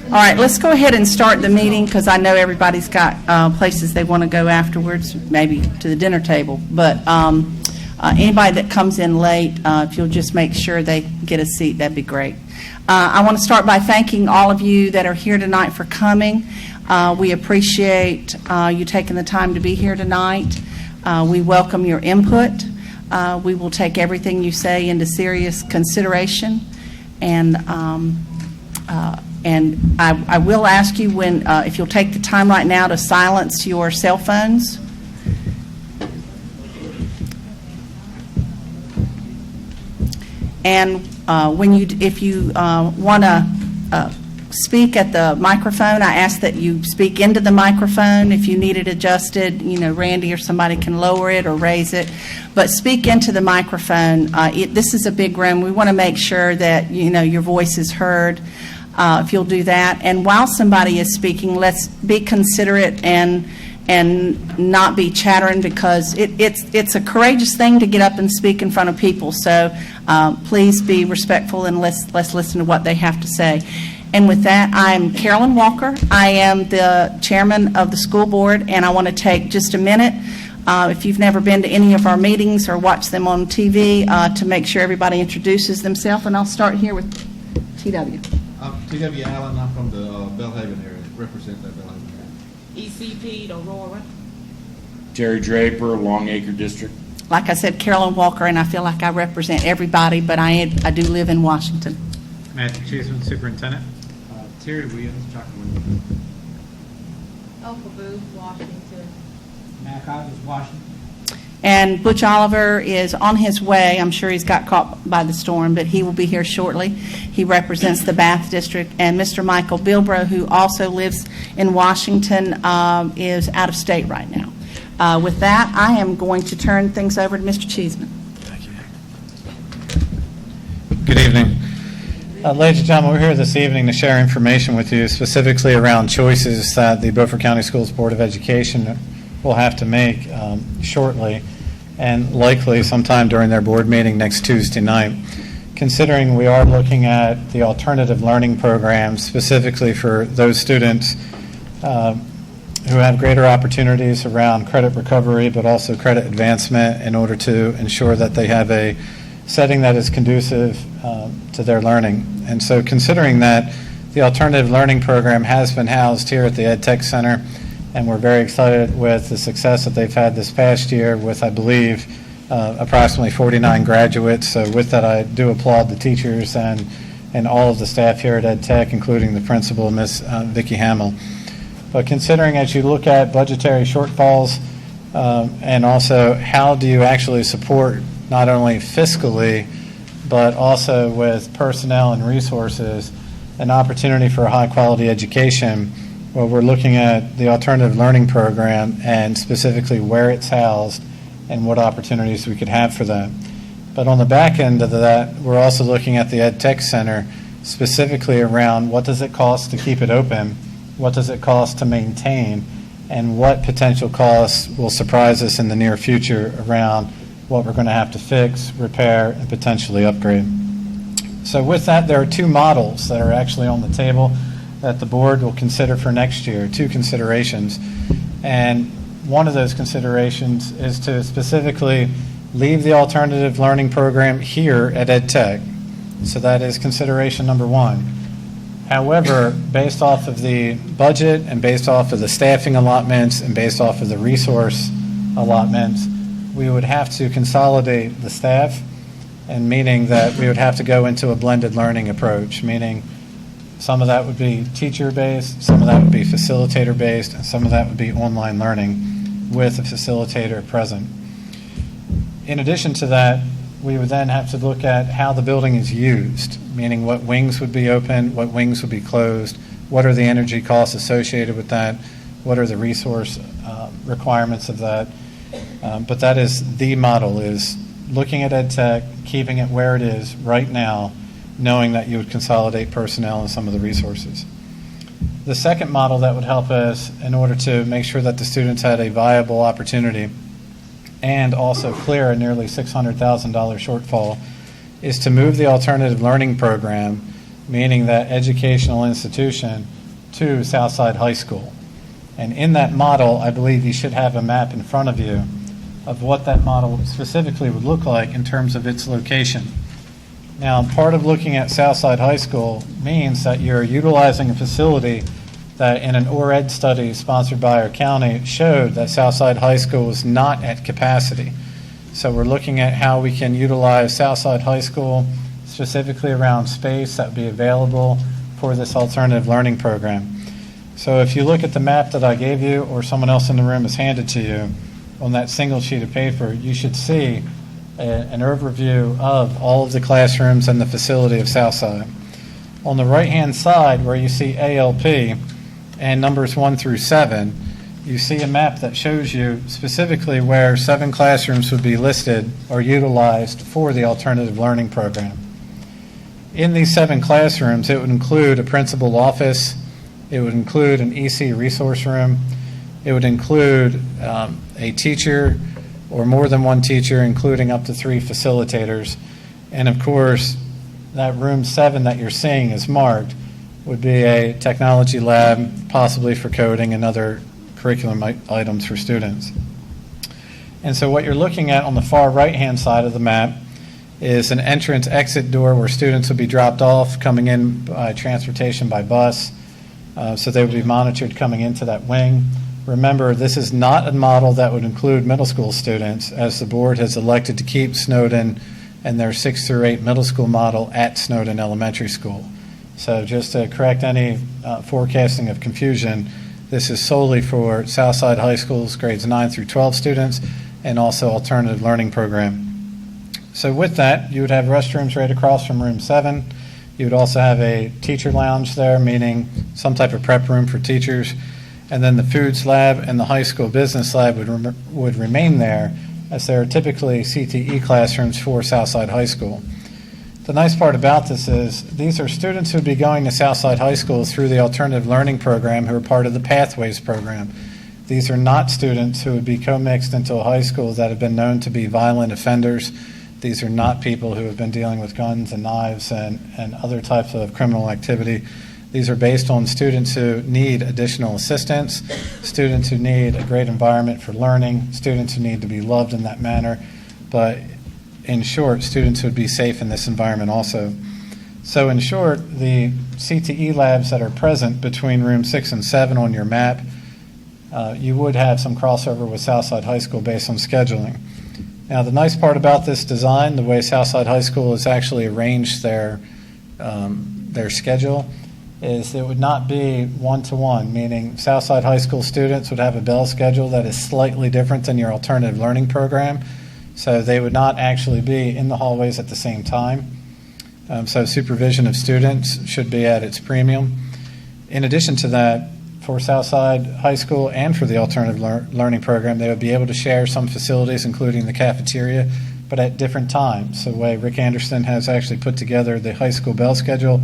All right, let's go ahead and start the meeting because I know everybody's got places they want to go afterwards, maybe to the dinner table. But anybody that comes in late, if you'll just make sure they get a seat, that'd be great. I want to start by thanking all of you that are here tonight for coming. We appreciate you taking the time to be here tonight. We welcome your input. We will take everything you say into serious consideration. And I will ask you if you'll take the time right now to silence your cell phones. And if you want to speak at the microphone, I ask that you speak into the microphone. If you need it adjusted, Randy or somebody can lower it or raise it. But speak into the microphone. This is a big room. We want to make sure that your voice is heard. If you'll do that. And while somebody is speaking, let's be considerate and not be chattering, because it's a courageous thing to get up and speak in front of people. So please be respectful and let's listen to what they have to say. And with that, I'm Carolyn Walker. I am the chairman of the school board, and I want to take just a minute, if you've never been to any of our meetings or watched them on TV, to make sure everybody introduces themselves. And I'll start here with T.W. I'm T.W. Allen. I'm from the Belhaven area, represent that Belhaven area. ECP Aurora. Jerry Draper, Longacre District. Like I said, Carolyn Walker, and I feel like I represent everybody, but I do live in Washington. Matthew Cheeseman, Superintendent. Terry Williams, Chocolate. Uncle Boo, Washington. Matt Hodges, Washington. And Butch Oliver is on his way. I'm sure he's got caught by the storm, but he will be here shortly. He represents the Bath District. And Mr. Michael Bilbrough, who also lives in Washington, is out of state right now. With that, I am going to turn things over to Mr. Cheeseman. Thank you. Good evening. Ladies and gentlemen, we're here this evening to share information with you specifically around choices that the Beaufort County Schools Board of Education will have to make shortly, and likely sometime during their board meeting next Tuesday night. Considering we are looking at the alternative learning program specifically for those students who have greater opportunities around credit recovery but also credit advancement, in order to ensure that they have a setting that is conducive to their learning. And so considering that, the alternative learning program has been housed here at the Ed Tech Center, and we're very excited with the success that they've had this past year with, I believe, approximately 49 graduates. So with that, I do applaud the teachers and all of the staff here at Ed Tech, including the principal, Ms. Vicki Hamill. But considering, as you look at budgetary shortfalls and also how do you actually support not only fiscally but also with personnel and resources an opportunity for a high-quality education, well, we're looking at the alternative learning program and specifically where it's housed and what opportunities we could have for that. But on the back end of that, we're also looking at the Ed Tech Center specifically around what does it cost to keep it open, what does it cost to maintain, and what potential costs will surprise us in the near future around what we're going to have to fix, repair, and potentially upgrade. So with that, there are two models that are actually on the table that the board will consider for next year, two considerations. And one of those considerations is to specifically leave the alternative learning program here at Ed Tech. So that is consideration number one. However, based off of the budget and based off of the staffing allotments and based off of the resource allotments, we would have to consolidate the staff, and meaning that we would have to go into a blended learning approach, meaning some of that would be teacher-based, some of that would be facilitator-based, and some of that would be online learning with a facilitator present. In addition to that, we would then have to look at how the building is used, meaning what wings would be open, what wings would be closed, what are the energy costs associated with that, what are the resource requirements of that. But that is the model, is looking at Ed Tech, keeping it where it is right now, knowing that you would consolidate personnel and some of the resources. The second model that would help us in order to make sure that the students had a viable opportunity and also clear a nearly $600,000 shortfall is to move the alternative learning program, meaning that educational institution, to Southside High School. And in that model, I believe you should have a map in front of you of what that model specifically would look like in terms of its location. Now, part of looking at Southside High School means that you're utilizing a facility that in an OR-Ed study sponsored by our county showed that Southside High School was not at capacity. So we're looking at how we can utilize Southside High School specifically around space that would be available for this alternative learning program. So if you look at the map that I gave you or someone else in the room has handed to you on that single sheet of paper, you should see an overview of all of the classrooms and the facility of Southside. On the right-hand side where you see ALP and numbers 1 through 7, you see a map that shows you specifically where 7 classrooms would be listed or utilized for the alternative learning program. In these 7 classrooms, it would include a principal office, it would include an EC resource room, it would include a teacher or more than one teacher, including up to 3 facilitators. And of course, that room 7 that you're seeing is marked would be a technology lab, possibly for coding and other curriculum items for students. And so what you're looking at on the far right-hand side of the map is an entrance-exit door where students would be dropped off, coming in by transportation by bus, so they would be monitored coming into that wing. Remember, this is not a model that would include middle school students, as the board has elected to keep Snowden and their 6 through 8 middle school model at Snowden Elementary School. So just to correct any forecasting of confusion, this is solely for Southside High School's grades 9 through 12 students and also alternative learning program. So with that, you would have restrooms right across from room 7. You would also have a teacher lounge there, meaning some type of prep room for teachers. And then the foods lab and the high school business lab would remain there, as there are typically CTE classrooms for Southside High School. The nice part about this is these are students who would be going to Southside High School through the alternative learning program who are part of the Pathways program. These are not students who would be co-mixed into a high school that have been known to be violent offenders. These are not people who have been dealing with guns and knives and other types of criminal activity. These are based on students who need additional assistance, students who need a great environment for learning, students who need to be loved in that manner. But in short, students would be safe in this environment also. So in short, the CTE labs that are present between room 6 and 7 on your map, you would have some crossover with Southside High School based on scheduling. Now, the nice part about this design, the way Southside High School has actually arranged their schedule, is it would not be one-to-one, meaning Southside High School students would have a bell schedule that is slightly different than your alternative learning program, so they would not actually be in the hallways at the same time. So supervision of students should be at its premium. In addition to that, for Southside High School and for the alternative learning program, they would be able to share some facilities, including the cafeteria, but at different times. So the way Rick Anderson has actually put together the high school bell schedule,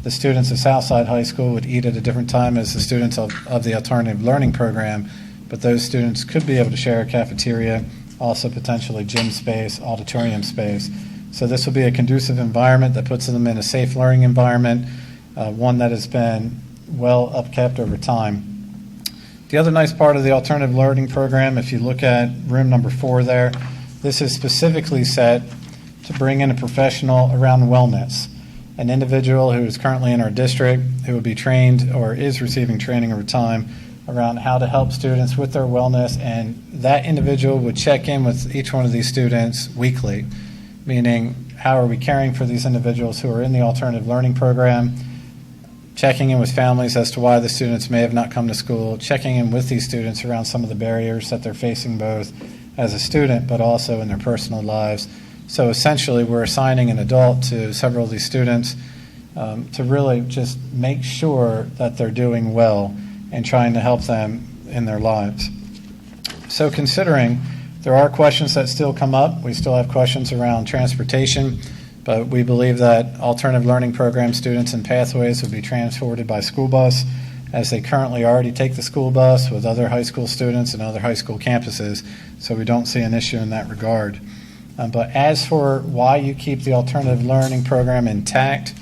the students of Southside High School would eat at a different time as the students of the alternative learning program, but those students could be able to share a cafeteria, also potentially gym space, auditorium space. So this will be a conducive environment that puts them in a safe learning environment, one that has been well upkept over time. The other nice part of the alternative learning program, if you look at room number 4 there, this is specifically set to bring in a professional around wellness, an individual who is currently in our district who will be trained or is receiving training over time around how to help students with their wellness, and that individual would check in with each one of these students weekly, meaning how are we caring for these individuals who are in the alternative learning program, checking in with families as to why the students may have not come to school, checking in with these students around some of the barriers that they're facing both as a student but also in their personal lives. So essentially we're assigning an adult to several of these students to really just make sure that they're doing well and trying to help them in their lives. So considering there are questions that still come up, we still have questions around transportation, but we believe that alternative learning program students and pathways would be transported by school bus, as they currently already take the school bus with other high school students and other high school campuses, so we don't see an issue in that regard. But as for why you keep the alternative learning program intact,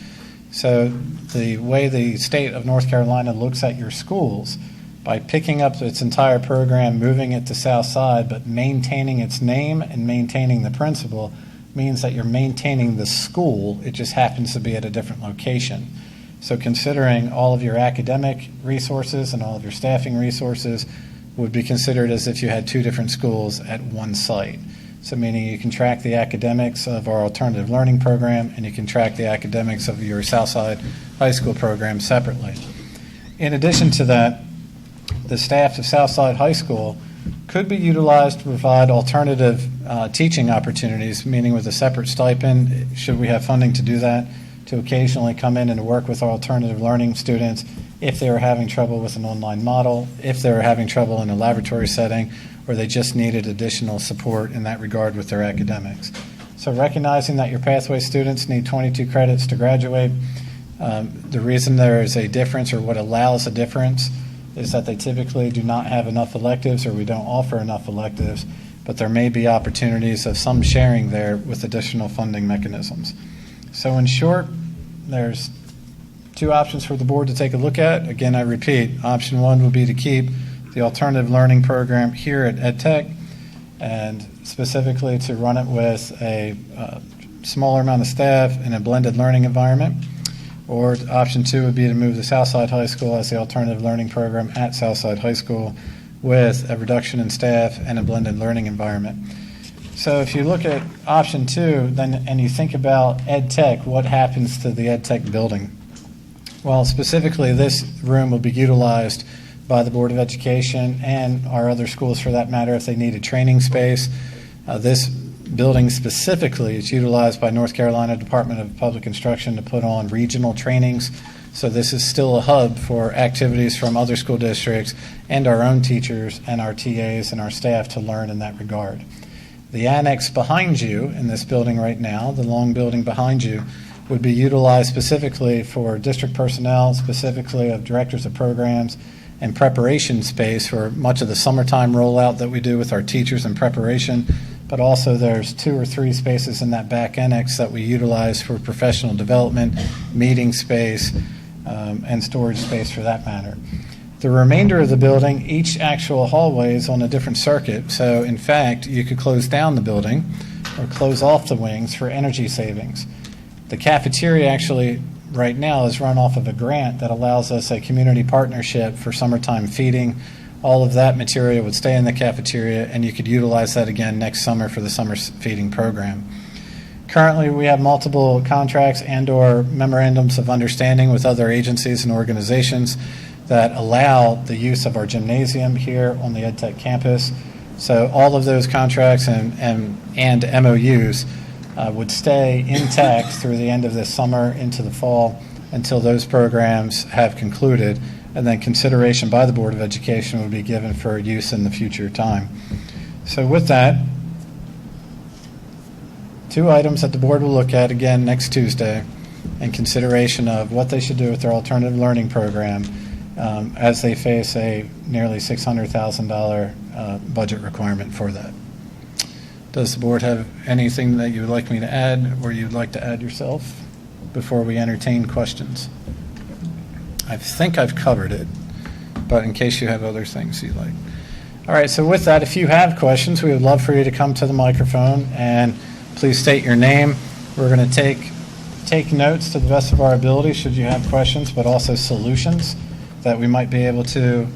So the way the state of North Carolina looks at your schools, by picking up its entire program, moving it to South Side, but maintaining its name and maintaining the principal, means that you're maintaining the school. It just happens to be at a different location. So considering all of your academic resources and all of your staffing resources would be considered as if you had two different schools at one site. So meaning you can track the academics of our alternative learning program and you can track the academics of your Southside High School program separately. In addition to that, the staff of Southside High School could be utilized to provide alternative teaching opportunities, meaning with a separate stipend, should we have funding to do that, to occasionally come in and work with our alternative learning students if they were having trouble with an online model, if they were having trouble in a laboratory setting, or they just needed additional support in that regard with their academics. So recognizing that your pathway students need 22 credits to graduate, the reason there is a difference, or what allows a difference, is that they typically do not have enough electives, or we don't offer enough electives, but there may be opportunities of some sharing there with additional funding mechanisms. So in short, there's two options for the board to take a look at. Again, I repeat, option one would be to keep the alternative learning program here at EdTech, and specifically to run it with a smaller amount of staff in a blended learning environment. Or option two would be to move the Southside High School as the alternative learning program at Southside High School with a reduction in staff and a blended learning environment. So if you look at option two, then and you think about EdTech, what happens to the EdTech building? Well, specifically, this room will be utilized by the Board of Education and our other schools for that matter if they need a training space. This building specifically is utilized by North Carolina Department of Public Instruction to put on regional trainings. So this is still a hub for activities from other school districts and our own teachers and our TAs and our staff to learn in that regard. The annex behind you in this building right now, the long building behind you, would be utilized specifically for district personnel, specifically of directors of programs, and preparation space for much of the summertime rollout that we do with our teachers in preparation. But also there's 2 or 3 spaces in that back annex that we utilize for professional development, meeting space, and storage space for that matter. The remainder of the building, each actual hallway is on a different circuit. So in fact, you could close down the building or close off the wings for energy savings. The cafeteria actually right now is run off of a grant that allows us a community partnership for summertime feeding. All of that material would stay in the cafeteria, and you could utilize that again next summer for the summer feeding program. Currently, we have multiple contracts and or memorandums of understanding with other agencies and organizations that allow the use of our gymnasium here on the EdTech campus. So all of those contracts and MOUs would stay intact through the end of this summer into the fall until those programs have concluded, and then consideration by the Board of Education would be given for use in the future time. So with that, 2 items that the board will look at again next Tuesday in consideration of what they should do with their alternative learning program as they face a nearly $600,000 budget requirement for that. Does the board have anything that you would like me to add or you'd like to add yourself before we entertain questions? I think I've covered it, but in case you have other things you'd like. All right, so with that, if you have questions, we would love for you to come to the microphone and please state your name. We're going to take notes to the best of our ability should you have questions, but also solutions that we might be able to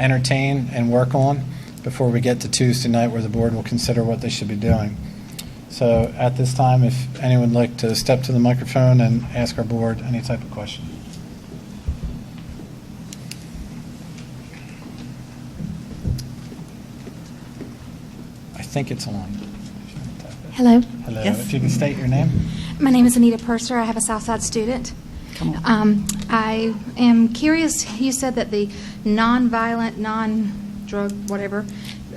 entertain and work on before we get to Tuesday night where the board will consider what they should be doing. So at this time, if anyone would like to step to the microphone and ask our board any type of question. I think it's on. Hello, Hello. Yes. If you can state your name. my name is Anita Purser. I have a Southside student. Come on. I am curious, you said that the non-violent, non-drug, whatever,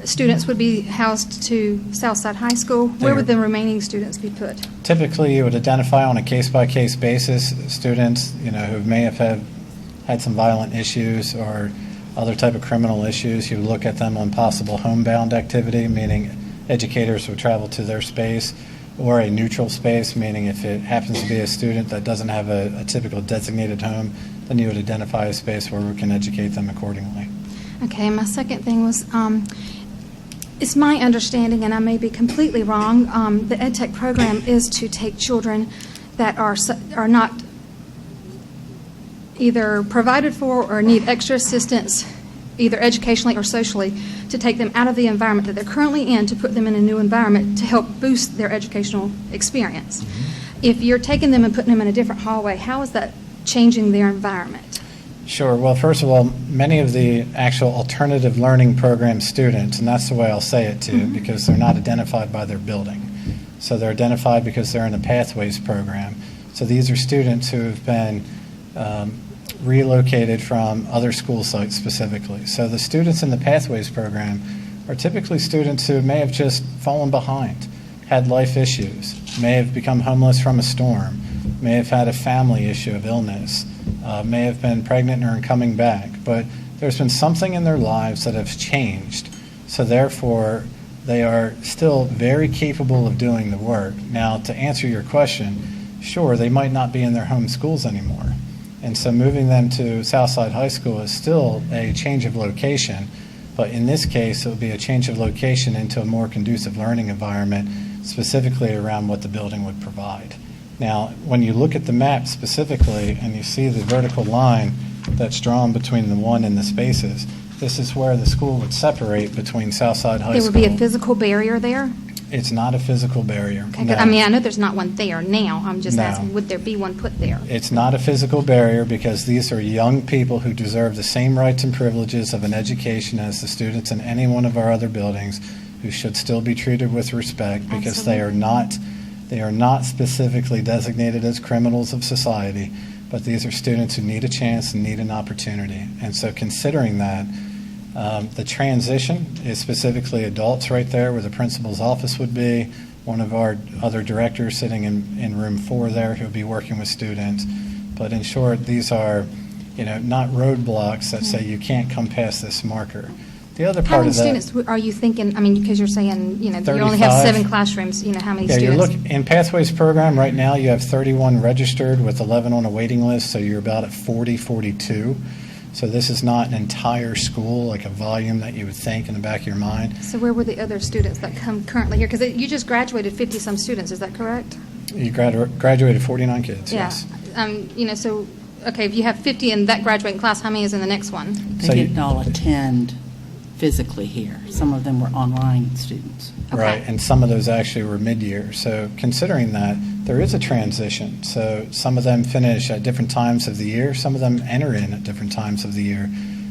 students would be housed to Southside High School. Where would the remaining students be put? Typically, you would identify on a case-by-case basis students, who may have had some violent issues or other type of criminal issues. You would look at them on possible homebound activity, meaning educators would travel to their space or a neutral space, meaning if it happens to be a student that doesn't have a typical designated home, then you would identify a space where we can educate them accordingly. Okay, my second thing was, it's my understanding, and I may be completely wrong, the EdTech program is to take children that are not either provided for or need extra assistance, either educationally or socially, to take them out of the environment that they're currently in to put them in a new environment to help boost their educational experience. If you're taking them and putting them in a different hallway, how is that changing their environment? Sure. Well, first of all, many of the actual alternative learning program students, and that's the way I'll say it too, because they're not identified by their building. So they're identified because they're in a Pathways program. So these are students who have been relocated from other school sites specifically. So the students in the Pathways program are typically students who may have just fallen behind, had life issues, may have become homeless from a storm, may have had a family issue of illness, may have been pregnant or coming back, but there's been something in their lives that has changed. So therefore, they are still very capable of doing the work. Now, to answer your question, sure, they might not be in their home schools anymore. And so moving them to Southside High School is still a change of location, but in this case, it would be a change of location into a more conducive learning environment, specifically around what the building would provide. Now, when you look at the map specifically and you see the vertical line that's drawn between the one and the spaces, this is where the school would separate between Southside High There School. would be a physical barrier there? It's not a physical barrier. Okay, No. I mean, I know there's not one there now. I'm just No. asking, would there be one put there? It's not a physical barrier because these are young people who deserve the same rights and privileges of an education as the students in any one of our other buildings, who should still be treated with respect because they are not specifically designated as criminals of society, but these are students who need a chance and need an opportunity. And so considering that, the transition is specifically adults right there where the principal's office would be, one of our other directors sitting in room 4 there who'll be working with students. But in short, these are, not roadblocks that say you can't come past this marker. The other How part many of that, students are you thinking, I mean, because you're saying, you only 35. have 7 classrooms, how many yeah, you're students? in Pathways program right now, you have 31 registered with 11 on a waiting list, so you're about at 40, 42. So this is not an entire school, like a volume that you would think in the back of your mind. So where were the other students that come currently here? Because you just graduated 50-some students, is that correct? You graduated 49 kids, yes. So, okay, if you have 50 in that graduating class, how many is in the next one? They So didn't all attend physically here. Some of them were online students. Okay. Right, and some of those actually were mid-year. So considering that, there is a transition. So some of them finish at different times of the year. Some of them enter in at different times of the year.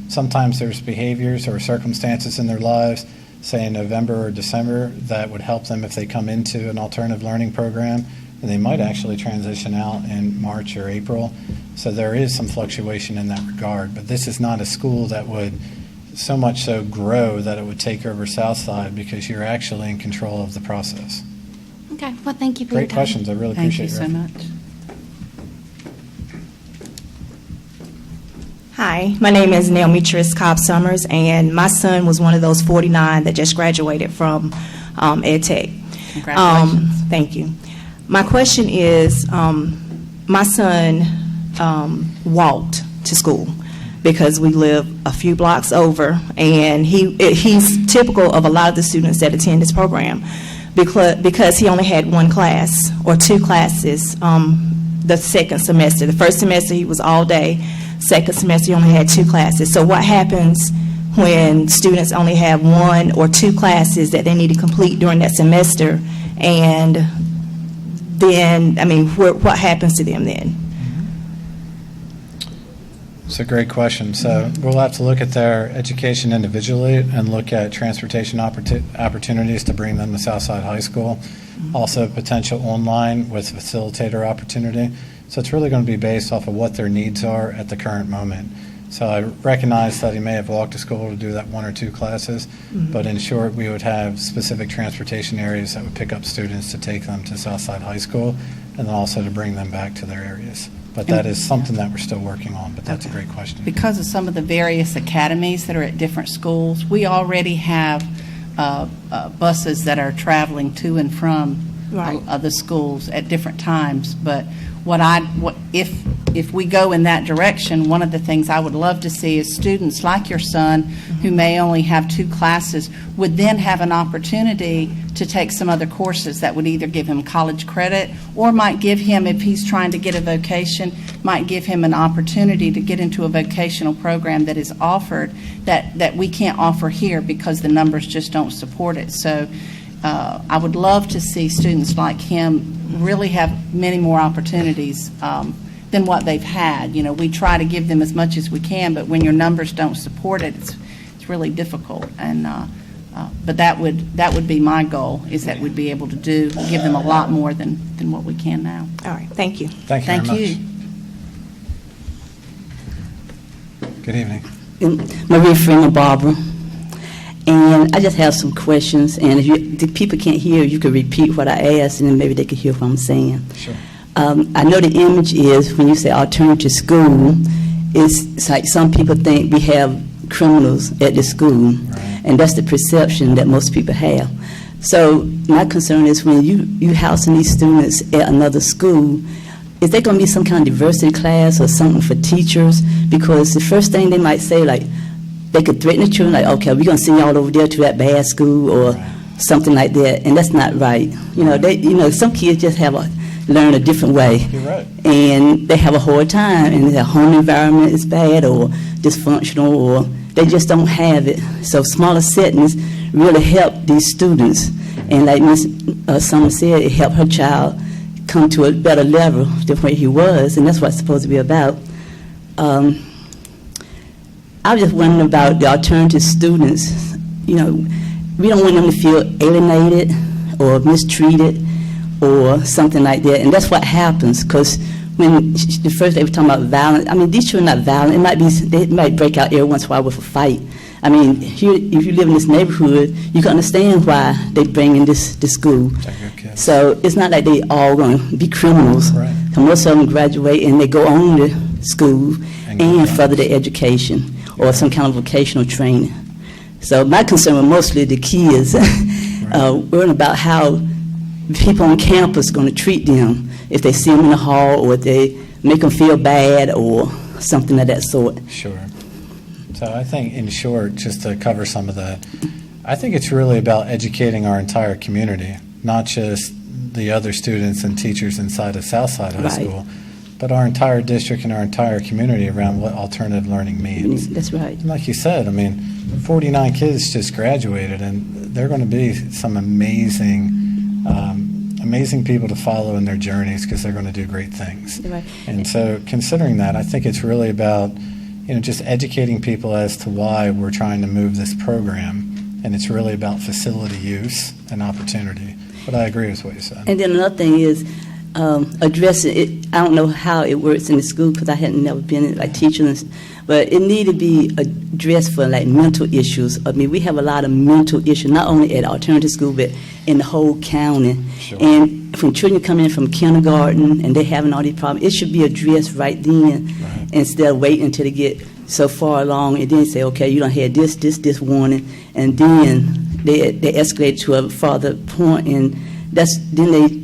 Sometimes there's behaviors or circumstances in their lives, say in November or December, that would help them if they come into an alternative learning program, and they might actually transition out in March or April. So there is some fluctuation in that regard. But this is not a school that would so much so grow that it would take over Southside, because you're actually in control of the process. Okay, well, thank you for your Great time. questions. I really Thank you appreciate so your much. Hi, my name is Naomi Triss Cobb Summers, and my son was one of those 49 that just graduated from EdTech. Congratulations. Thank you. My question is, my son walked to school because we live a few blocks over, and he's typical of a lot of the students that attend this program because he only had one class or 2 classes the second semester. The first semester he was all day. Second semester he only had 2 classes. So what happens when students only have 1 or 2 classes that they need to complete during that semester, and then, what happens to them then? It's a great question. So we'll have to look at their education individually and look at transportation opportunities to bring them to Southside High School. Also potential online with facilitator opportunity. So it's really going to be based off of what their needs are at the current moment. So I recognize that he may have walked to school to do that 1 or 2 classes, but in short, we would have specific transportation areas that would pick up students to take them to Southside High School, and then also to bring them back to their areas. But that is something that we're still working on, but that's a great question. Because of some of the various academies that are at different schools, we already have buses that are traveling to and from Right. of the schools at different times. But if we go in that direction, one of the things I would love to see is students like your son, who may only have 2 classes, would then have an opportunity to take some other courses that would either give him college credit or might give him, if he's trying to get a vocation, might give him an opportunity to get into a vocational program that is offered that we can't offer here because the numbers just don't support it. So I would love to see students like him really have many more opportunities than what they've had. You know, we try to give them as much as we can, but when your numbers don't support it, it's really difficult. And but that would be my goal, is that we'd be able to give them a lot more than what we can now. All right, thank you. Thank you very Thank you. much. Good evening. Marie Freeman Barbara. And I just have some questions, and if the people can't hear, you could repeat what I asked, and then maybe they could hear what I'm saying. Sure. I know the image is, when you say alternative school, it's like some people think we have criminals at the school, Right. and that's the perception that most people have. So my concern is, when you housing these students at another school, is there going to be some kind of diversity class or something for teachers? Because the first thing they might say, like, they could threaten the children, like, okay, we're going to send y'all over there to that bad school or Right. something like that, and that's not right. Some kids just learn a different way. You're right. And they have a hard time, and their home environment is bad or dysfunctional, or they just don't have it. So smaller settings really help these students. And like Ms. Summer said, it helped her child come to a better level than where he was, and that's what it's supposed to be about. I was just wondering about the alternative students. We don't want them to feel alienated or mistreated or something like that. And that's what happens, because when the first they were talking about violence, I mean, these children are not violent. They might break out every once in a while with a fight. I mean, here, if you live in this neighborhood, you can understand why they bring in this school. Check your kids. So it's not like they all going to be criminals. Right. Most of them graduate and they go on to school And go and back. further their education or some kind of vocational training. So my concern was mostly the kids, worrying about how people on campus are going to treat them if they see them in the hall, or if they make them feel bad or something of that sort. Sure. So I think, in short, just to cover some of that, I think it's really about educating our entire community, not just the other students and teachers inside of Southside High Right. School, but our entire district and our entire community around what alternative learning means. That's right. And like you said, I mean, 49 kids just graduated, and they're going to be some amazing people to follow in their journeys, because they're going to do great things. Right. And so, considering that, I think it's really about just educating people as to why we're trying to move this program, and it's really about facility use and opportunity. But I agree with what you said. And then another thing is addressing it. I don't know how it works in the school, because I hadn't never been like teaching, but it needed to be addressed for like mental issues. I mean, we have a lot of mental issues, not only at alternative school, but in the whole county. Sure. And when children come in from kindergarten and they're having all these problems, it should be addressed right then, Right. instead of waiting until they get so far along and then say, okay, you don't have this warning, and then they escalate to a farther point, and it's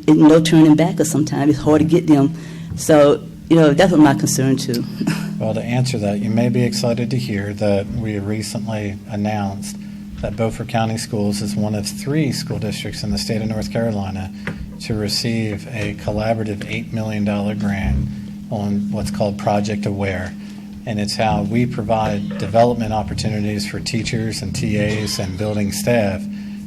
no turning back. Or sometimes it's hard to get them. So that's what my concern too. Well, to answer that, you may be excited to hear that we recently announced that Beaufort County Schools is one of 3 school districts in the state of North Carolina to receive a collaborative $8 million grant on what's called Project Aware. And it's how we provide development opportunities for teachers and TAs and building staff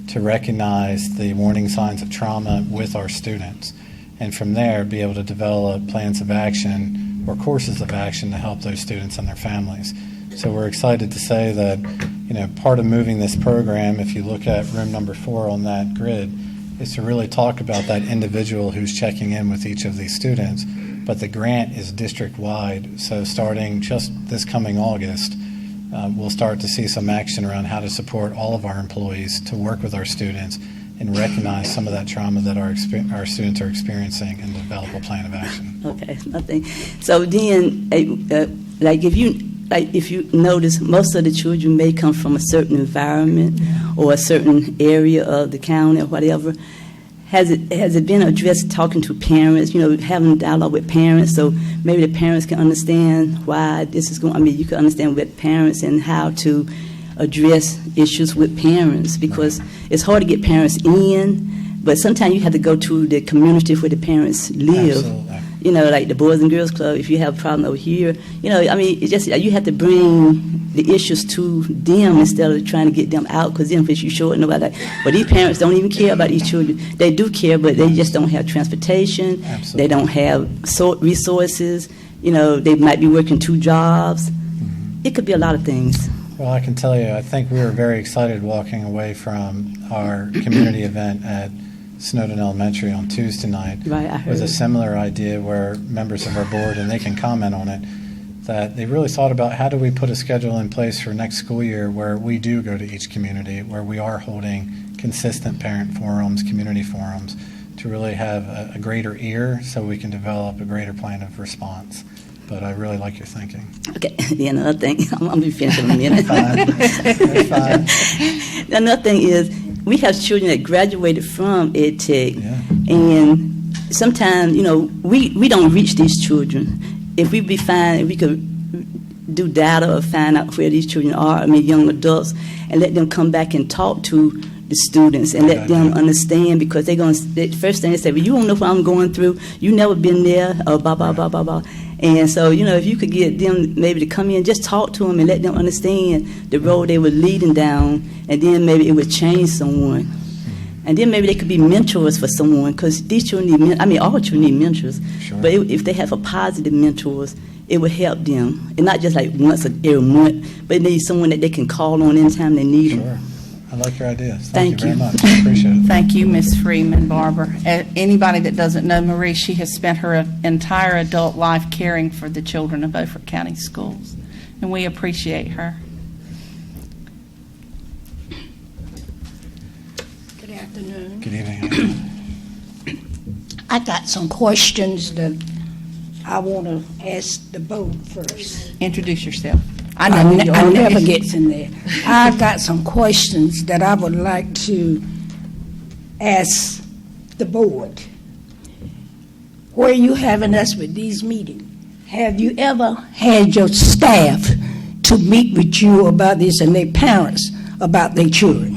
to recognize the warning signs of trauma with our students, and from there be able to develop plans of action or courses of action to help those students and their families. So we're excited to say that part of moving this program, if you look at room number 4 on that grid, is to really talk about that individual who's checking in with each of these students. But the grant is district-wide, so starting just this coming August, we'll start to see some action around how to support all of our employees to work with our students and recognize some of that trauma that our students are experiencing and develop a plan of action. Okay, nothing. So then, if you notice, most of the children may come from a certain environment or a certain area of the county or whatever. has it been addressed talking to parents, having dialogue with parents, so maybe the parents can understand why this is going, you can understand with parents and how to address issues with parents, because it's hard to get parents in, but sometimes you have to go to the community where the parents live. Absolutely. Like the Boys and Girls Club, if you have a problem over here, it's just, you have to bring the issues to them instead of trying to get them out, because then if you show it, nobody. But these parents don't even care about these children. They do care, but they just don't have transportation. Absolutely. They don't have resources. They might be working 2 jobs. It could be a lot of things. Well, I can tell you, I think we were very excited walking away from our community event at Snowden Elementary on Tuesday night. Right, I heard. With a similar idea where members of our board, and they can comment on it, that they really thought about how do we put a schedule in place for next school year where we do go to each community, where we are holding consistent parent forums, community forums, to really have a greater ear so we can develop a greater plan of response. But I really like your thinking. Okay, then another thing, I'm going to be finished in a minute. That's fine. Another thing is, we have children that graduated from EdTech, Yeah. and sometimes, we don't reach these children. If we could do data or find out where these children are, young adults, and let them come back and talk to the students and let them understand, because the first thing they say, well, you don't know what I'm going through, you never been there, or blah, blah, blah, blah, blah. And so, if you could get them maybe to come in, just talk to them and let them understand the road they were leading down, and then maybe it would change someone. And then maybe they could be mentors for someone, because these children need, all children need mentors. Sure. But if they have a positive mentors, it would help them. And not just like once every month, but they need someone that they can call on anytime they need them. Sure. I like your ideas. Thank you you. very much. I appreciate it. Thank you, Ms. Freeman Barber. Anybody that doesn't know Marie, she has spent her entire adult life caring for the children of Beaufort County Schools, and we appreciate her. Good afternoon. Good evening. I got some questions that I want to ask the board first. Introduce yourself. I never get in there. I've got some questions that I would like to ask the board. Where you having us with these meetings? Have you ever had your staff to meet with you about this, and their parents about their children?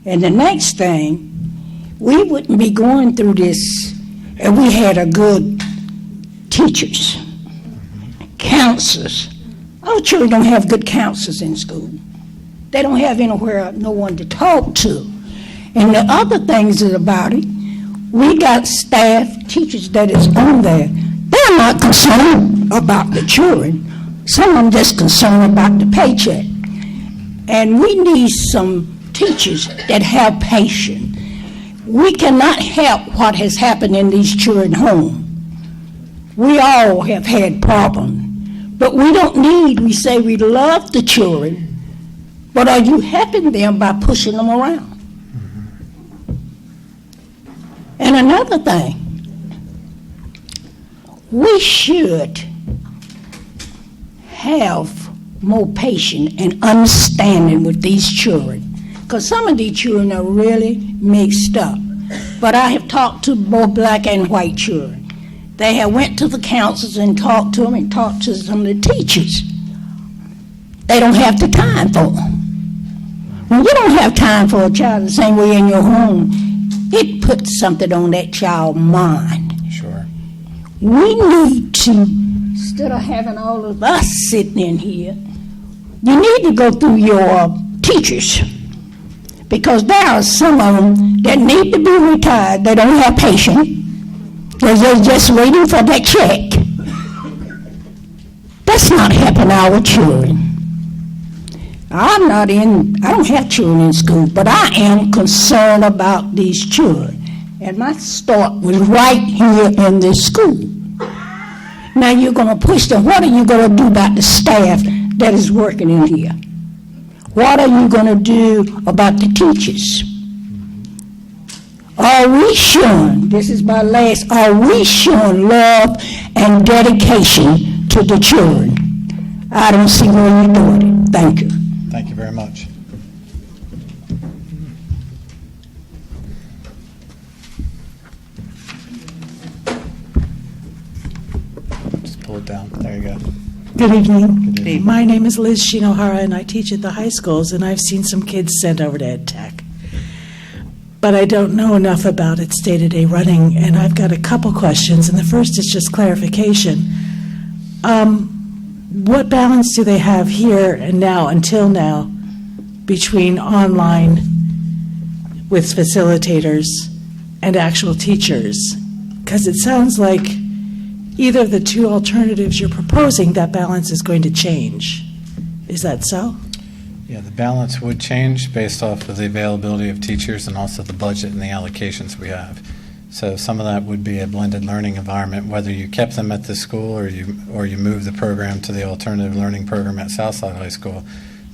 And the next thing, we wouldn't be going through this if we had a good teachers, counselors. Our children don't have good counselors in school. They don't have anywhere, no one to talk to. And the other things about it, we got staff, teachers that is on there. They're not concerned about the children. Some of them just concerned about the paycheck. And we need some teachers that have patience. We cannot help what has happened in these children's home. We all have had problems. But we don't need, we say we love the children, but are you helping them by pushing them around? And another thing, we should have more patience and understanding with these children, because some of these children are really mixed up. But I have talked to both black and white children. They have went to the counselors and talked to them and talked to some of the teachers. They don't have the time for them. When you don't have time for a child the same way in your home, it puts something on that child's mind. Sure. We need to, instead of having all of us sitting in here, you need to go through your teachers, because there are some of them that need to be retired. They don't have patience. They're just waiting for that check. That's not helping our children. I don't have children in school, but I am concerned about these children. And my start was right here in this school. Now you're going to push them. What are you going to do about the staff that is working in here? What are you going to do about the teachers? Are we showing, this is my last, are we showing love and dedication to the children? I don't see where you're doing it. Thank you. Thank you very much. down. There you go. Good evening. Good evening. My name is Liz Shinohara, and I teach at the high schools, and I've seen some kids sent over to Ed Tech. But I don't know enough about its day-to-day running, and I've got a couple questions, and the first is just clarification. What balance do they have here and now, until now, between online with facilitators and actual teachers? Because it sounds like either of the two alternatives you're proposing, that balance is going to change. Is that so? Yeah, the balance would change based off of the availability of teachers and also the budget and the allocations we have. So some of that would be a blended learning environment, whether you kept them at the school or you moved the program to the alternative learning program at Southside High School.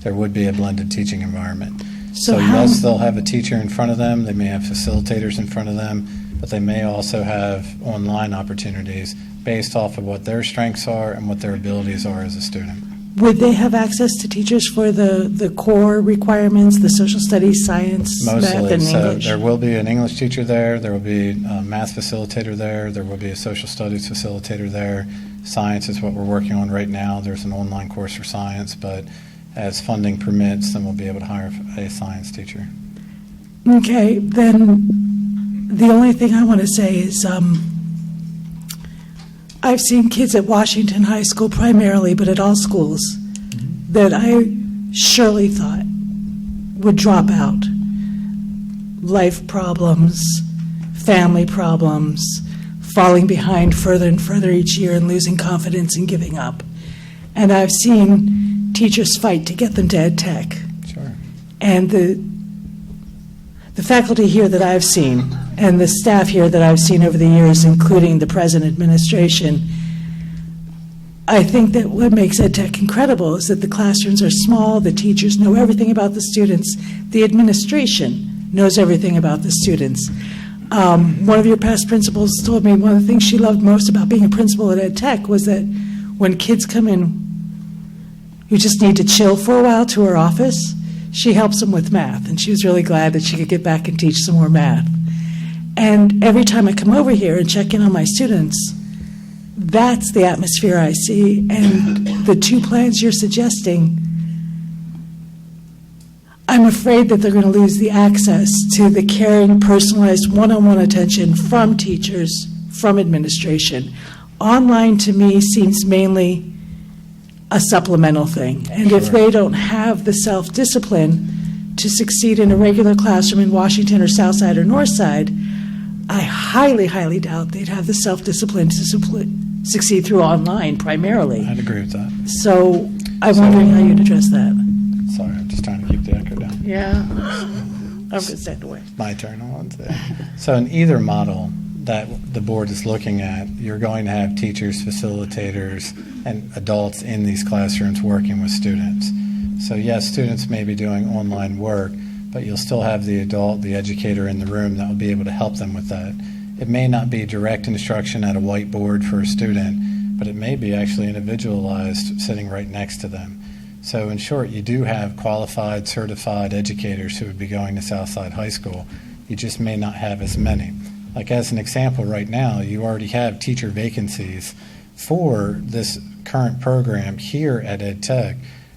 There would be a blended teaching environment. So yes, they'll have a teacher in front of them. They may have facilitators in front of them, but they may also have online opportunities based off of what their strengths are and what their abilities are as a student. Would they have access to teachers for the core requirements, the social studies, science, math, Mostly. and So English? there will be an English teacher there. There will be a math facilitator there. There will be a social studies facilitator there. Science is what we're working on right now. There's an online course for science, but as funding permits, then we'll be able to hire a science teacher. Okay, then the only thing I want to say is I've seen kids at Washington High School primarily, but at all schools, that I surely thought would drop out. Life problems, family problems, falling behind further and further each year and losing confidence and giving up. And I've seen teachers fight to get them to Ed Tech. Sure. And the faculty here that I've seen and the staff here that I've seen over the years, including the present administration, I think that what makes Ed Tech incredible is that the classrooms are small, the teachers know everything about the students, the administration knows everything about the students. One of your past principals told me one of the things she loved most about being a principal at Ed Tech was that when kids come in who just need to chill for a while to her office, she helps them with math, and she was really glad that she could get back and teach some more math. And every time I come over here and check in on my students, that's the atmosphere I see. And the two plans you're suggesting, I'm afraid that they're going to lose the access to the caring, personalized, one-on-one attention from teachers, from administration. Online, to me, seems mainly a supplemental thing. And if they don't have the self-discipline to succeed in a regular classroom in Washington or Southside or Northside, I highly, highly doubt they'd have the self-discipline to succeed through online primarily. I'd agree with that. So I'm wondering how you'd address that. Sorry, I'm just trying to keep the echo down. Yeah. I'm going to stand away. My turn on today. So in either model that the board is looking at, you're going to have teachers, facilitators, and adults in these classrooms working with students. So yes, students may be doing online work, but you'll still have the adult, the educator in the room that will be able to help them with that. It may not be direct instruction at a whiteboard for a student, but it may be actually individualized sitting right next to them. So in short, you do have qualified, certified educators who would be going to Southside High School. You just may not have as many. Like as an example right now, you already have teacher vacancies for this current program here at Ed Tech,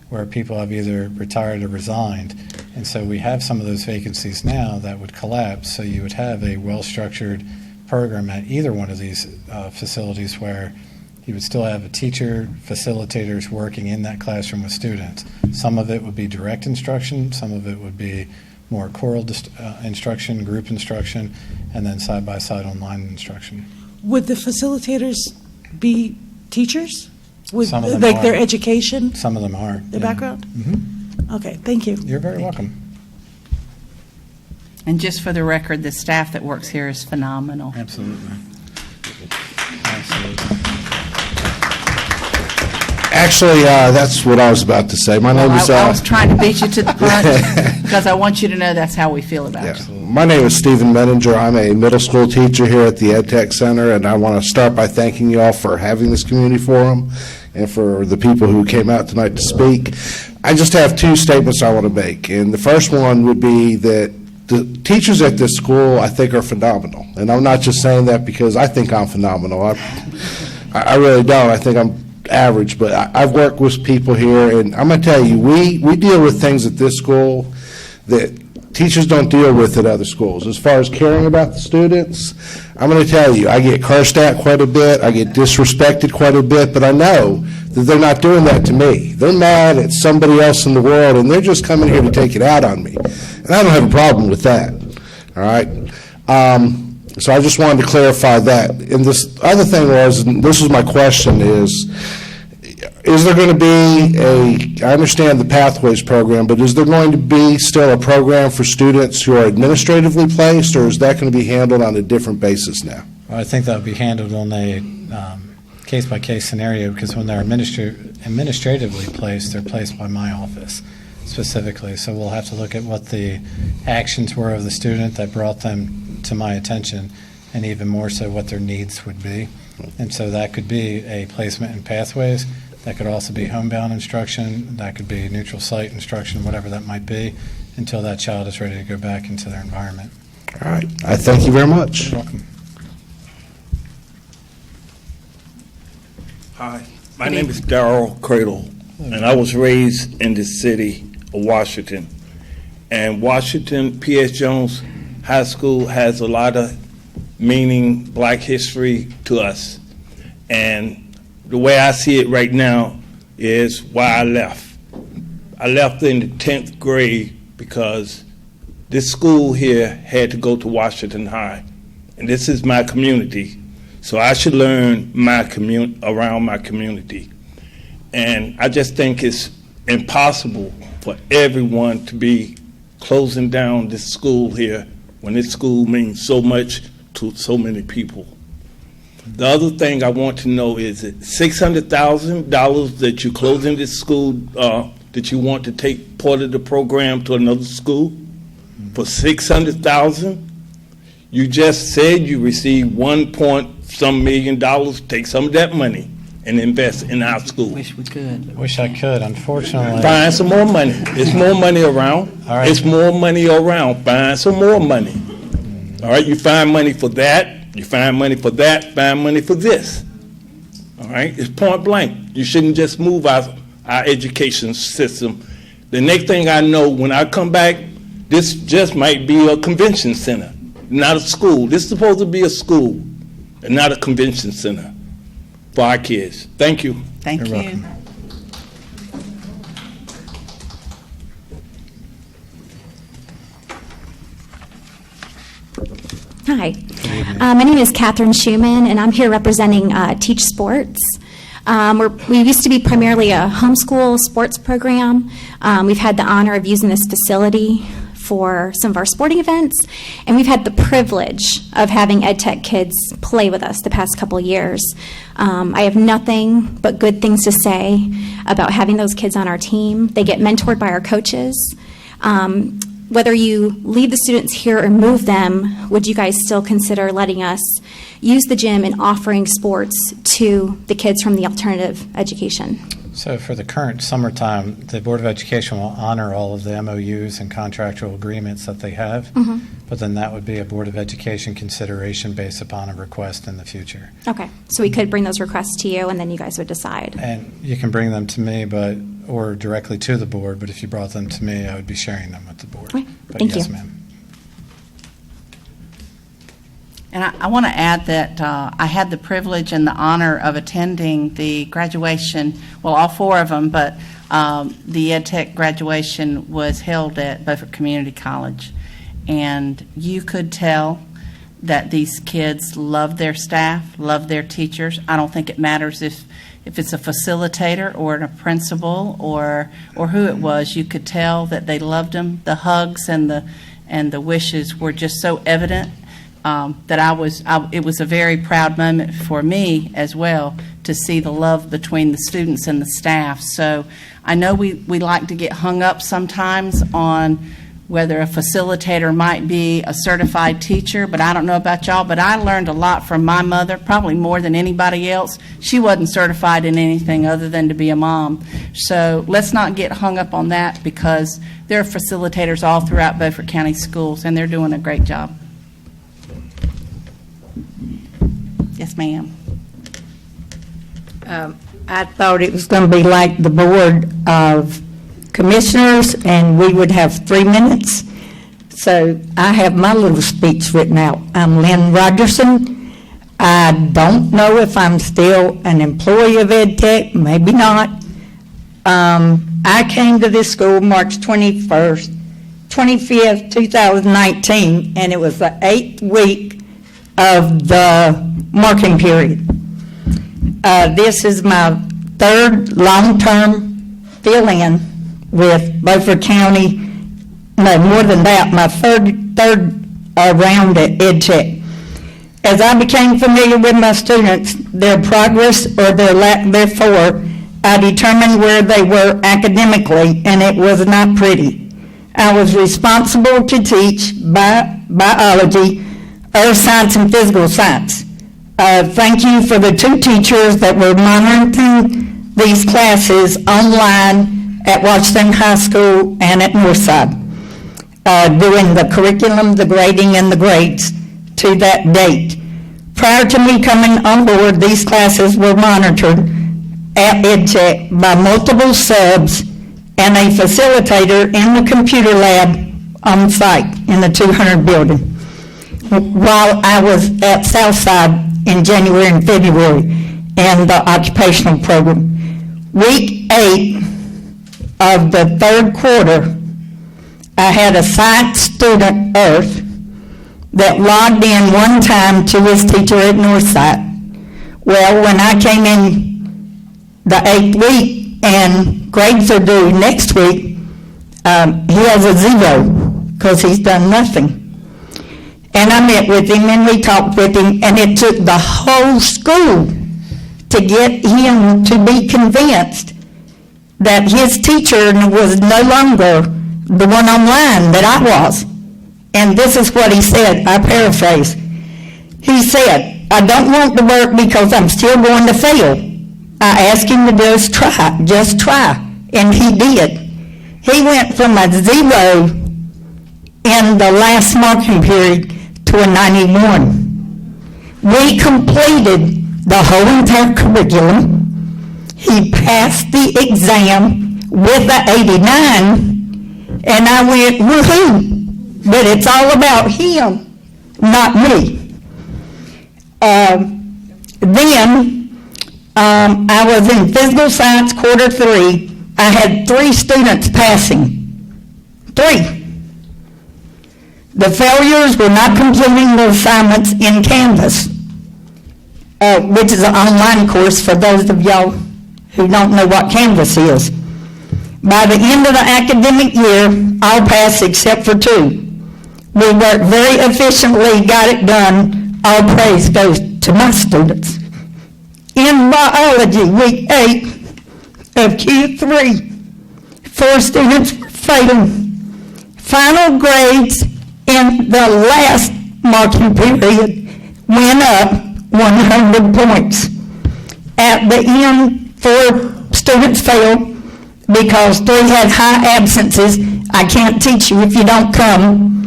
where people have either retired or resigned. And so we have some of those vacancies now that would collapse. So you would have a well-structured program at either one of these facilities where you would still have a teacher, facilitators working in that classroom with students. Some of it would be direct instruction, some of it would be more choral instruction, group instruction, and then side-by-side online instruction. Would the facilitators be teachers? Some of them like are. their education, Some of them are. their yeah. background? Mhm. Okay, thank you. You're very welcome. And just for the record, the staff that works here is phenomenal. Absolutely. Absolutely. Actually, that's what I was about to say. My name is. I was trying to beat you to the punch because I want you to know that's how we feel about you. My name is Stephen Menninger. I'm a middle school teacher here at the Ed Tech Center, and I want to start by thanking you all for having this community forum and for the people who came out tonight to speak. I just have two statements I want to make, and the first one would be that the teachers at this school, I think, are phenomenal, and I'm not just saying that because I think I'm phenomenal. I really don't. I think I'm average, but I've worked with people here, and I'm going to tell you, we deal with things at this school that teachers don't deal with at other schools. As far as caring about the students, I'm going to tell you, I get cursed at quite a bit, I get disrespected quite a bit, but I know that they're not doing that to me. They're mad at somebody else in the world, and they're just coming here to take it out on me. And I don't have a problem with that, all right? So I just wanted to clarify that. And this other thing was, and this was my question, is there going to be I understand the Pathways program, but is there going to be still a program for students who are administratively placed, or is that going to be handled on a different basis now? Well, I think that would be handled on a case-by-case scenario, because when they're administratively placed, they're placed by my office specifically. So we'll have to look at what the actions were of the student that brought them to my attention, and even more so what their needs would be. And so that could be a placement in Pathways. That could also be homebound instruction. That could be neutral site instruction, whatever that might be, until that child is ready to go back into their environment. All right. I thank you very much. You're welcome. Hi, my name is Darrell Cradle, and I was raised in the city of Washington. And Washington, P.S. Jones High School has a lot of meaning, black history to us. And the way I see it right now is why I left. I left in the 10th grade because this school here had to go to Washington High. And this is my community. So I should learn around my community. And I just think it's impossible for everyone to be closing down this school here when this school means so much to so many people. The other thing I want to know is that $600,000 that you're closing this school, that you want to take part of the program to another school for $600,000? You just said you received $1.some million. Take some of that money and invest in our school. Wish we could. Wish I could, unfortunately. Find some more money. There's more money around. All right. It's more money around. Find some more money. All right, you find money for that, you find money for that, find money for this. All right, it's point blank. You shouldn't just move our education system. The next thing I know, when I come back, this just might be a convention center, not a school. This is supposed to be a school and not a convention center for our kids. Thank you. Thank You're you. welcome. Hi, my name is Catherine Schumann, and I'm here representing Teach Sports. We used to be primarily a homeschool sports program. We've had the honor of using this facility for some of our sporting events, and we've had the privilege of having ed tech kids play with us the past couple years. I have nothing but good things to say about having those kids on our team. They get mentored by our coaches. Whether you leave the students here or move them, would you guys still consider letting us use the gym and offering sports to the kids from the alternative education? So for the current summertime, the Board of Education will honor all of the MOUs and contractual agreements that they have, but then that would be a Board of Education consideration based upon a request in the future. Okay, so we could bring those requests to you, and then you guys would decide. And you can bring them to me, or directly to the board, but if you brought them to me, I would be sharing them with the board. Okay, But thank yes, you. ma'am. And I want to add that I had the privilege and the honor of attending the graduation, well, all four of them, but the Ed Tech graduation was held at Beaufort Community College. And you could tell that these kids love their staff, love their teachers. I don't think it matters if it's a facilitator or a principal or who it was. You could tell that they loved them. The hugs and the wishes were just so evident. That it was a very proud moment for me as well to see the love between the students and the staff. So I know we like to get hung up sometimes on whether a facilitator might be a certified teacher, but I don't know about y'all, but I learned a lot from my mother, probably more than anybody else. She wasn't certified in anything other than to be a mom. So let's not get hung up on that, because there are facilitators all throughout Beaufort County schools, and they're doing a great job. Yes, ma'am. I thought it was going to be like the Board of Commissioners, and we would have 3 minutes. So I have my little speech written out. I'm Lynn Rogerson. I don't know if I'm still an employee of EdTech, maybe not. I came to this school March 25th, 2019, and it was the 8th week of the marking period. This is my 3rd long-term fill-in with Beaufort County. No, more than that, my third round at EdTech. As I became familiar with my students, their progress or their lack therefor, I determined where they were academically, and it was not pretty. I was responsible to teach biology, earth science, and physical science. Thank you for the 2 teachers that were monitoring these classes online at Washington High School and at Northside, doing the curriculum, the grading, and the grades to that date. Prior to me coming on board, these classes were monitored at EdTech by multiple subs and a facilitator in the computer lab on site in the 200 building while I was at Southside in January and February in the occupational program. Week 8 of the 3rd quarter, I had a science student, Earth, that logged in one time to his teacher at Northside. Well, when I came in the 8th week and grades are due next week, he has a 0 because he's done nothing. And I met with him and we talked with him, and it took the whole school to get him to be convinced that his teacher was no longer the one online that I was. And this is what he said, I paraphrase. He said, I don't want to work because I'm still going to fail. I asked him to just try, and he did. He went from a 0 in the last marking period to a 91. We completed the whole entire curriculum. He passed the exam with an 89, and I went, woohoo! But it's all about him, not me. Then I was in physical science quarter 3. I had 3 students passing. 3. The failures were not completing the assignments in Canvas, which is an online course for those of y'all who don't know what Canvas is. By the end of the academic year, all passed except for 2. We worked very efficiently, got it done. All praise goes to my students. In biology, week 8 of Q3, 4 students were failing. Final grades in the last marking period went up 100 points. At the end, 4 students failed because 3 had high absences. I can't teach you if you don't come.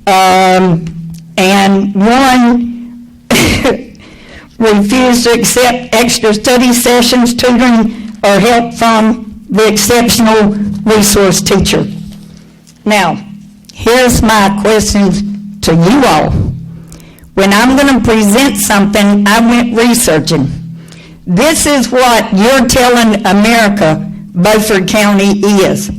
And 1 refused to accept extra study sessions, tutoring, or help from the exceptional resource teacher. Now, here's my questions to you all. When I'm going to present something, I went researching. This is what you're telling America Beaufort County is.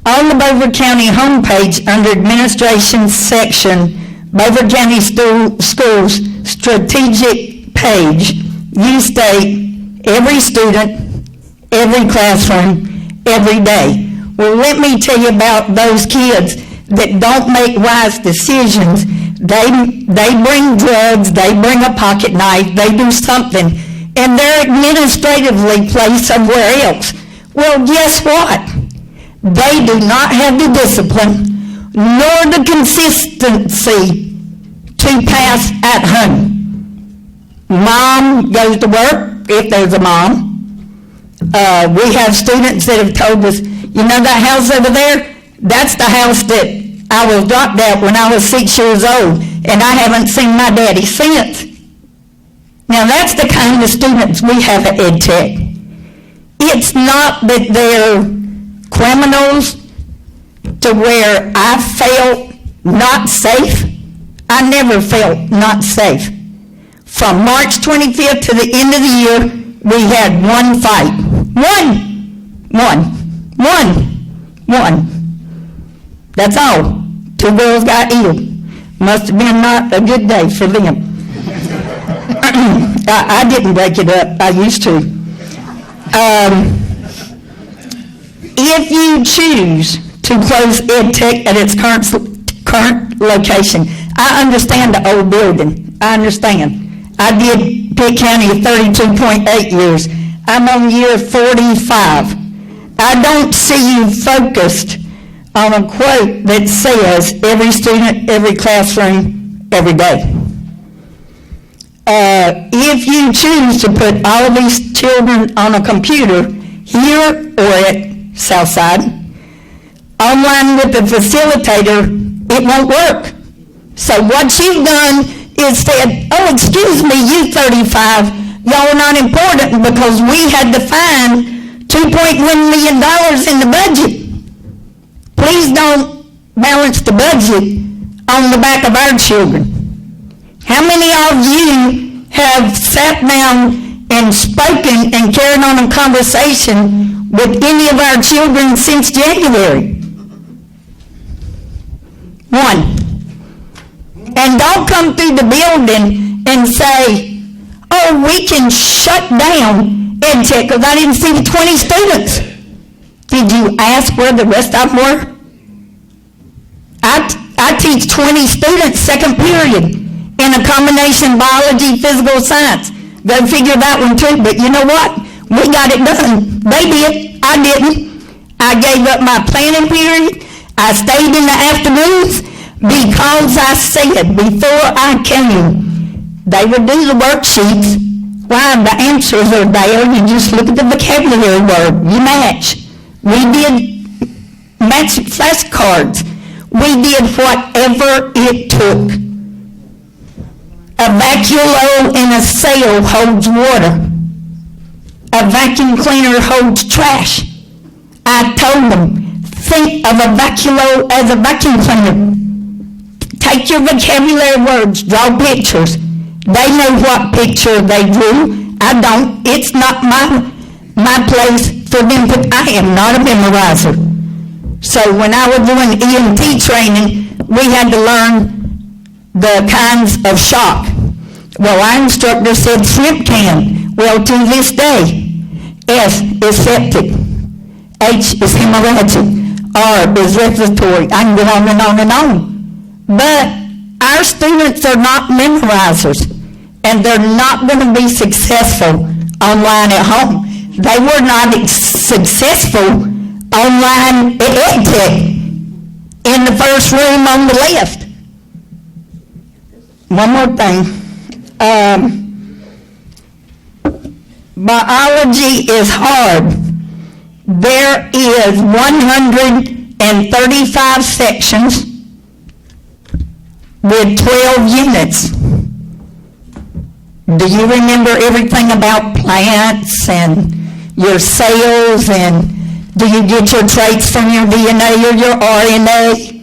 On the Beaufort County homepage, under Administration section, Beaufort County Schools strategic page, you state every student, every classroom, every day. Well, let me tell you about those kids that don't make wise decisions. They bring drugs, they bring a pocket knife, they do something, and they're administratively placed somewhere else. Well, guess what? They do not have the discipline nor the consistency to pass at home. Mom goes to work, if there's a mom. We have students that have told us, you know that house over there? That's the house that I was dropped at when I was 6 years old, and I haven't seen my daddy since. Now, that's the kind of students we have at Ed Tech. It's not that they're criminals to where I felt not safe. I never felt not safe. From March 25th to the end of the year, we had one fight. One. That's all. 2 girls got ill. Must have been not a good day for them. I didn't break it up. I used to. If you choose to close Ed Tech at its current location, I understand the old building. I understand. I did Pitt County 32.8 years. I'm on year 45. I don't see you focused on a quote that says every student, every classroom, every day. If you choose to put all of these children on a computer here or at Southside, online with the facilitator, it won't work. So what you've done is said, oh, excuse me, you 35, y'all are not important because we had to find $2.1 million in the budget. Please don't balance the budget on the back of our children. How many of you have sat down and spoken and carried on a conversation with any of our children since January? One. And don't come through the building and say, oh, we can shut down Ed Tech because I didn't see the 20 students. Did you ask where the rest of them were? I teach 20 students second period in a combination biology, physical science. Go figure that one too. But you know what? We got it done. They did. I didn't. I gave up my planning period. I stayed in the afternoons because I said before I came, they would do the worksheets. Why? The answers are there. You just look at the vocabulary word. You match. We did match flashcards. We did whatever it took. A vacuolo in a sail holds water. A vacuum cleaner holds trash. I told them, think of a vacuolo as a vacuum cleaner. Take your vocabulary words, draw pictures. They know what picture they drew. I don't. It's not my place for them to, I am not a memorizer. So when I was doing EMT training, we had to learn the kinds of shock. Well, our instructor said shrimp can. Well, to this day, S is septic, H is hemorrhagic, R is respiratory. I can go on and on and on. But our students are not memorizers, and they're not going to be successful online at home. They were not successful online at Ed Tech in the first room on the left. One more thing. Biology is hard. There is 135 sections with 12 units. Do you remember everything about plants and your cells, and do you get your traits from your DNA or your RNA,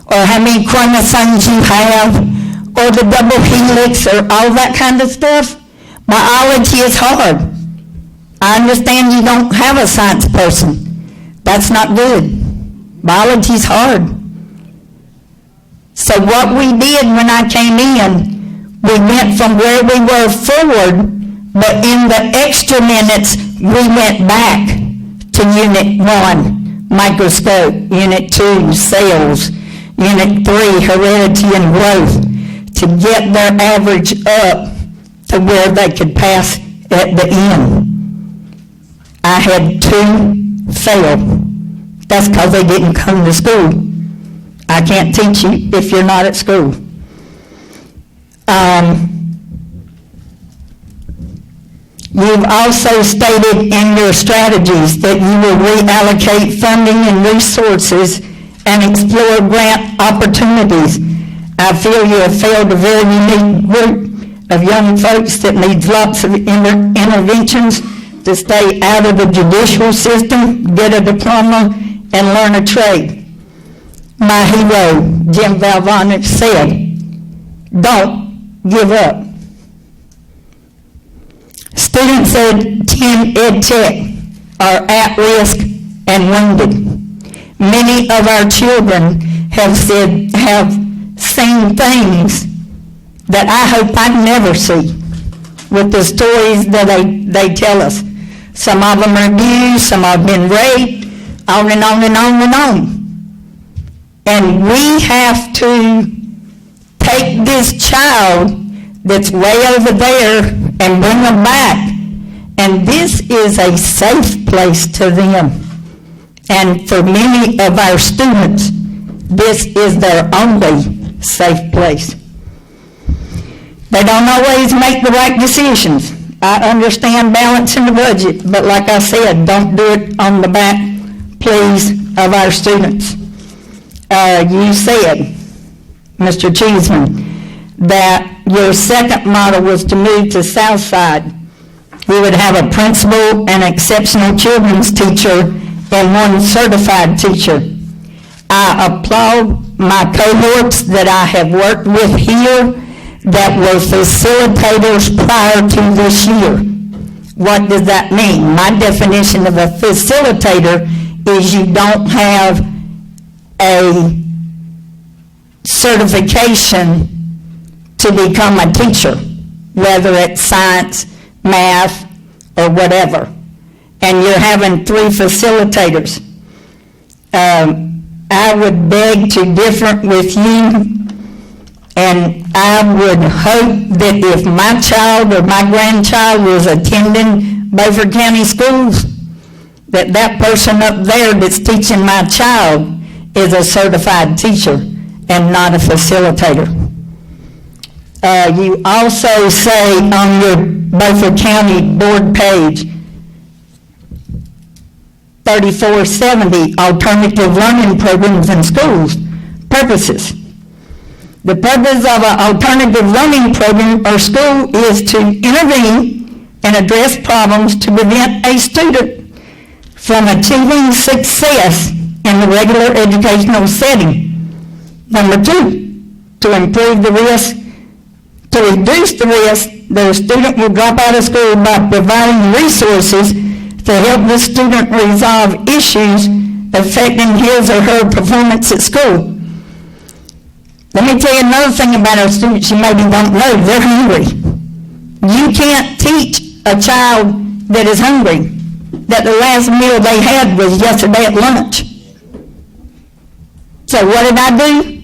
or how many chromosomes you have, or the double helix, or all that kind of stuff? Biology is hard. I understand you don't have a science person. That's not good. Biology's hard. So what we did when I came in, we went from where we were forward, but in the extra minutes, we went back to Unit 1, microscope, Unit 2, cells, Unit 3, heredity and growth, to get their average up to where they could pass at the end. I had 2 fail. That's because they didn't come to school. I can't teach you if you're not at school. You've also stated in your strategies that you will reallocate funding and resources and explore grant opportunities. I feel you have failed a very unique group of young folks that needs lots of interventions to stay out of the judicial system, get a diploma, and learn a trade. My hero, Jim Valvonic, said, "Don't give up." Students at Ed Tech are at risk and wounded. Many of our children have seen things that I hope I never see with the stories that they tell us. Some of them are abused, some have been raped, on and on and on and on. And we have to take this child that's way over there and bring them back. And this is a safe place to them. And for many of our students, this is their only safe place. They don't always make the right decisions. I understand balancing the budget, but like I said, don't do it on the back, please, of our students. You said, Mr. Cheeseman, that your second model was to move to Southside. We would have a principal and exceptional children's teacher and one certified teacher. I applaud my cohorts that I have worked with here that were facilitators prior to this year. What does that mean? My definition of a facilitator is you don't have a certification to become a teacher, whether it's science, math, or whatever. And you're having 3 facilitators. I would beg to differ with you, and I would hope that if my child or my grandchild was attending Beaufort County schools, that person up there that's teaching my child is a certified teacher and not a facilitator. You also say on your Beaufort County board page, 3470, alternative learning programs in schools, purposes. The purpose of an alternative learning program or school is to intervene and address problems to prevent a student from achieving success in the regular educational setting. Number 2, to improve the risk, to reduce the risk that a student will drop out of school by providing resources to help the student resolve issues affecting his or her performance at school. Let me tell you another thing about our students you maybe don't know. They're hungry. You can't teach a child that is hungry that the last meal they had was yesterday at lunch. So what did I do?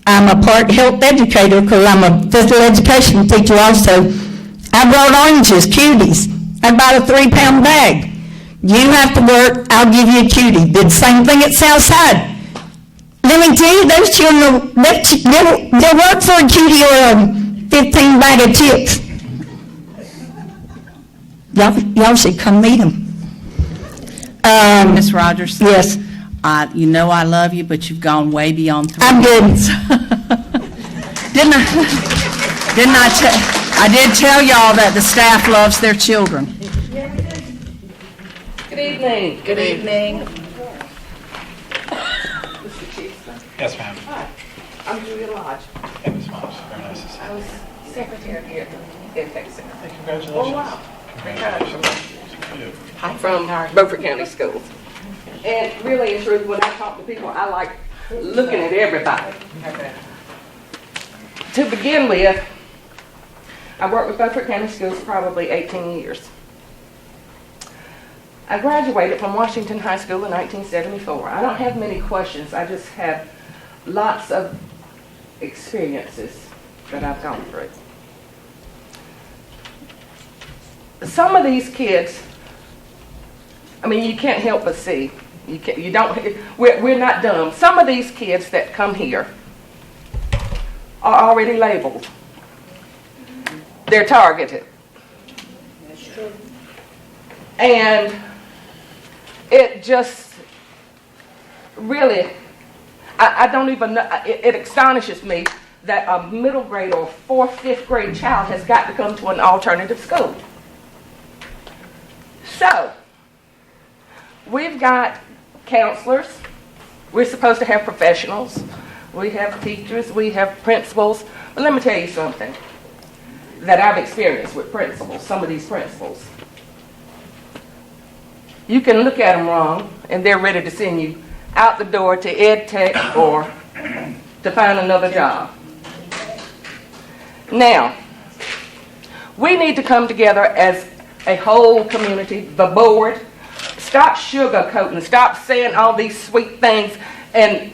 I'm a part health educator because I'm a physical education teacher also. I brought oranges, cuties. I bought a 3-pound bag. You have to work, I'll give you a cutie. Did the same thing at Southside. Let me tell you, those children, they'll work for a cutie or a 15 bag of chips. Y'all should come meet them. Ms. Rogers? Yes. You know I love you, but you've gone way beyond 3 I'm good. minutes. I did tell y'all that the staff loves their children. Good evening. Good evening. Yes, ma'am. Hi, I'm Julia Lodge. Hey, Ms. Moss, very nice to see I you. was secretary here at the Intake Center. Hey, congratulations. Oh, wow. Congratulations. From Beaufort County Schools. And really and truly, when I talk to people, I like looking at everybody. To begin with, I worked with Beaufort County Schools probably 18 years. I graduated from Washington High School in 1974. I don't have many questions. I just have lots of experiences that I've gone through. Some of these kids, I mean, you can't help but see. We're not dumb. Some of these kids that come here are already labeled. They're targeted. And it just really, I don't even know, it astonishes me that a middle grade or fourth, fifth grade child has got to come to an alternative school. So, we've got counselors. We're supposed to have professionals. We have teachers. We have principals. But let me tell you something that I've experienced with principals, some of these principals. You can look at them wrong, and they're ready to send you out the door to ed tech or to find another job. Now, we need to come together as a whole community, the board. Stop sugarcoating, stop saying all these sweet things and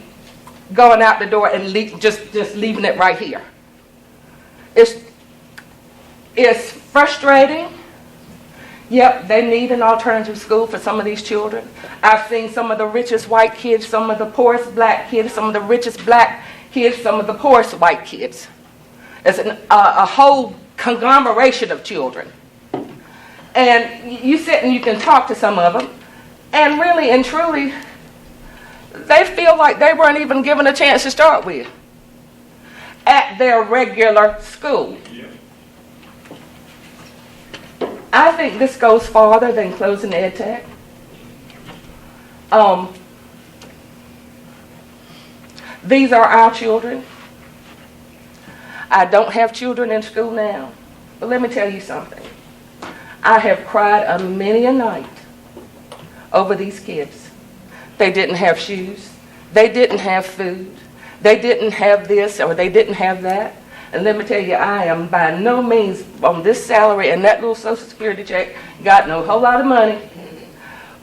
going out the door and just leaving it right here. It's frustrating. Yep, they need an alternative school for some of these children. I've seen some of the richest white kids, some of the poorest black kids, some of the richest black kids, some of the poorest white kids. It's a whole conglomeration of children. And you sit and you can talk to some of them, and really and truly, they feel like they weren't even given a chance to start with at their regular school. I think this goes farther than closing ed tech. These are our children. I don't have children in school now, but let me tell you something. I have cried many a night over these kids. They didn't have shoes. They didn't have food. They didn't have this or they didn't have that. And let me tell you, I am by no means on this salary and that little Social Security check, got no whole lot of money.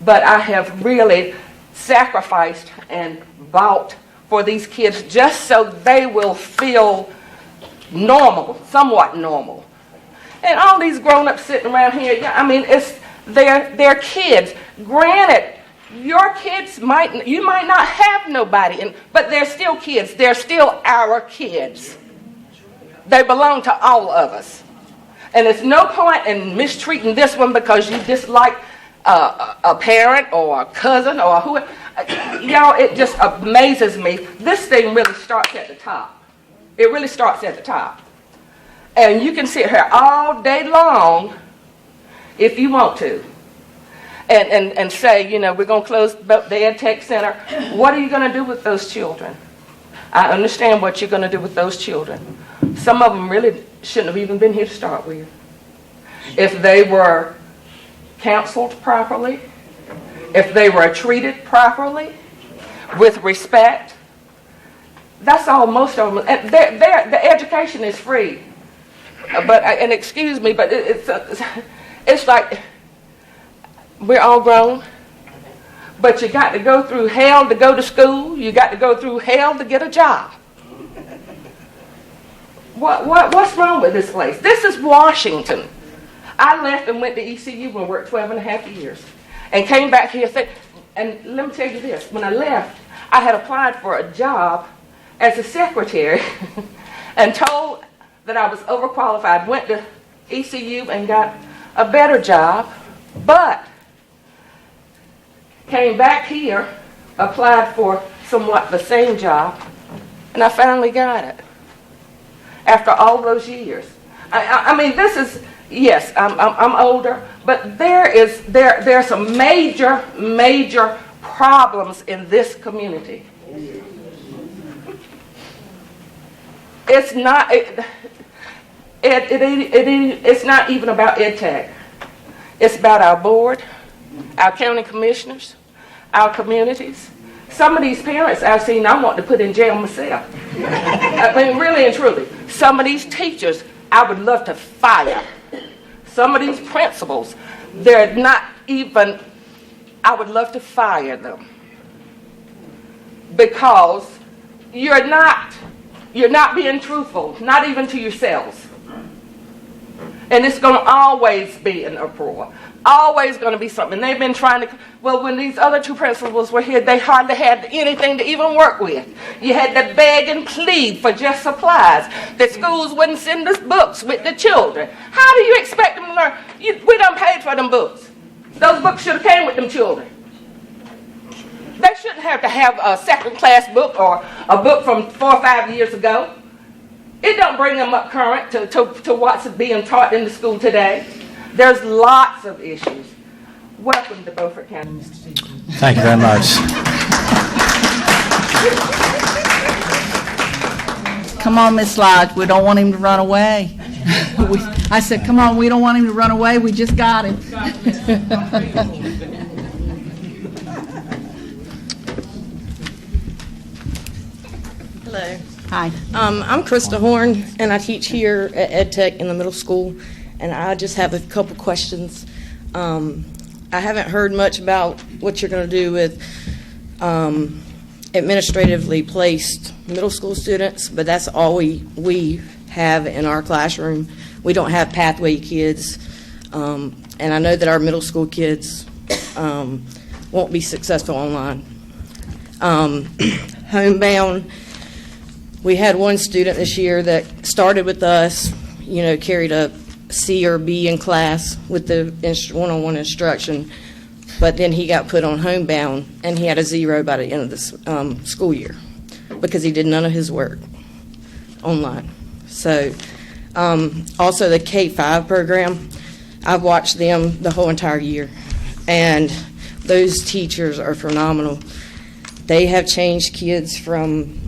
But I have really sacrificed and bought for these kids just so they will feel normal, somewhat normal. And all these grown-ups sitting around here, I mean, they're kids. Granted, your kids you might not have nobody, but they're still kids. They're still our kids. They belong to all of us. And there's no point in mistreating this one because you dislike a parent or a cousin or whoever. Y'all, it just amazes me. This thing really starts at the top. It really starts at the top. And you can sit here all day long if you want to and say, you know, we're going to close the Ed Tech Center. What are you going to do with those children? I understand what you're going to do with those children. Some of them really shouldn't have even been here to start with. If they were counseled properly, if they were treated properly, with respect, that's all most of them. And the education is free. But, and excuse me, but it's like we're all grown, but you got to go through hell to go to school. You got to go through hell to get a job. What's wrong with this place? This is Washington. I left and went to ECU and worked 12 and a half years and came back here. And let me tell you this. When I left, I had applied for a job as a secretary and told that I was overqualified. Went to ECU and got a better job, but came back here, applied for somewhat the same job, and I finally got it after all those years. I mean, this is, yes, I'm older, but there's some major problems in this community. It's not it's not even about Ed Tech. It's about our board, our county commissioners, our communities. Some of these parents I've seen I want to put in jail myself. I mean, really and truly. Some of these teachers I would love to fire. Some of these principals, they're not even, I would love to fire them. Because you're not being truthful, not even to yourselves. And it's going to always be an uproar. Always going to be something. They've been trying to, well, when these other two principals were here, they hardly had anything to even work with. You had to beg and plead for just supplies. The schools wouldn't send us books with the children. How do you expect them to learn? We done paid for them books. Those books should have came with them children. They shouldn't have to have a second-class book or a book from 4 or 5 years ago. It don't bring them up current to what's being taught in the school today. There's lots of issues. Welcome to Beaufort County, Mr. Chief. Thank you very much. Come on, Miss Lodge, we don't want him to run away. I said, come on, we don't want him to run away, we just got him. Hello. Hi. I'm Krista Horn, and I teach here at EdTech in the middle school, and I just have a couple questions. I haven't heard much about what you're going to do with administratively placed middle school students, but that's all we have in our classroom. We don't have pathway kids, and I know that our middle school kids won't be successful online. Homebound, we had one student this year that started with us, carried a C or B in class with the one-on-one instruction, but then he got put on homebound, and he had a 0 by the end of the school year because he did none of his work online. So also the K-5 program, I've watched them the whole entire year, and those teachers are phenomenal. They have changed kids from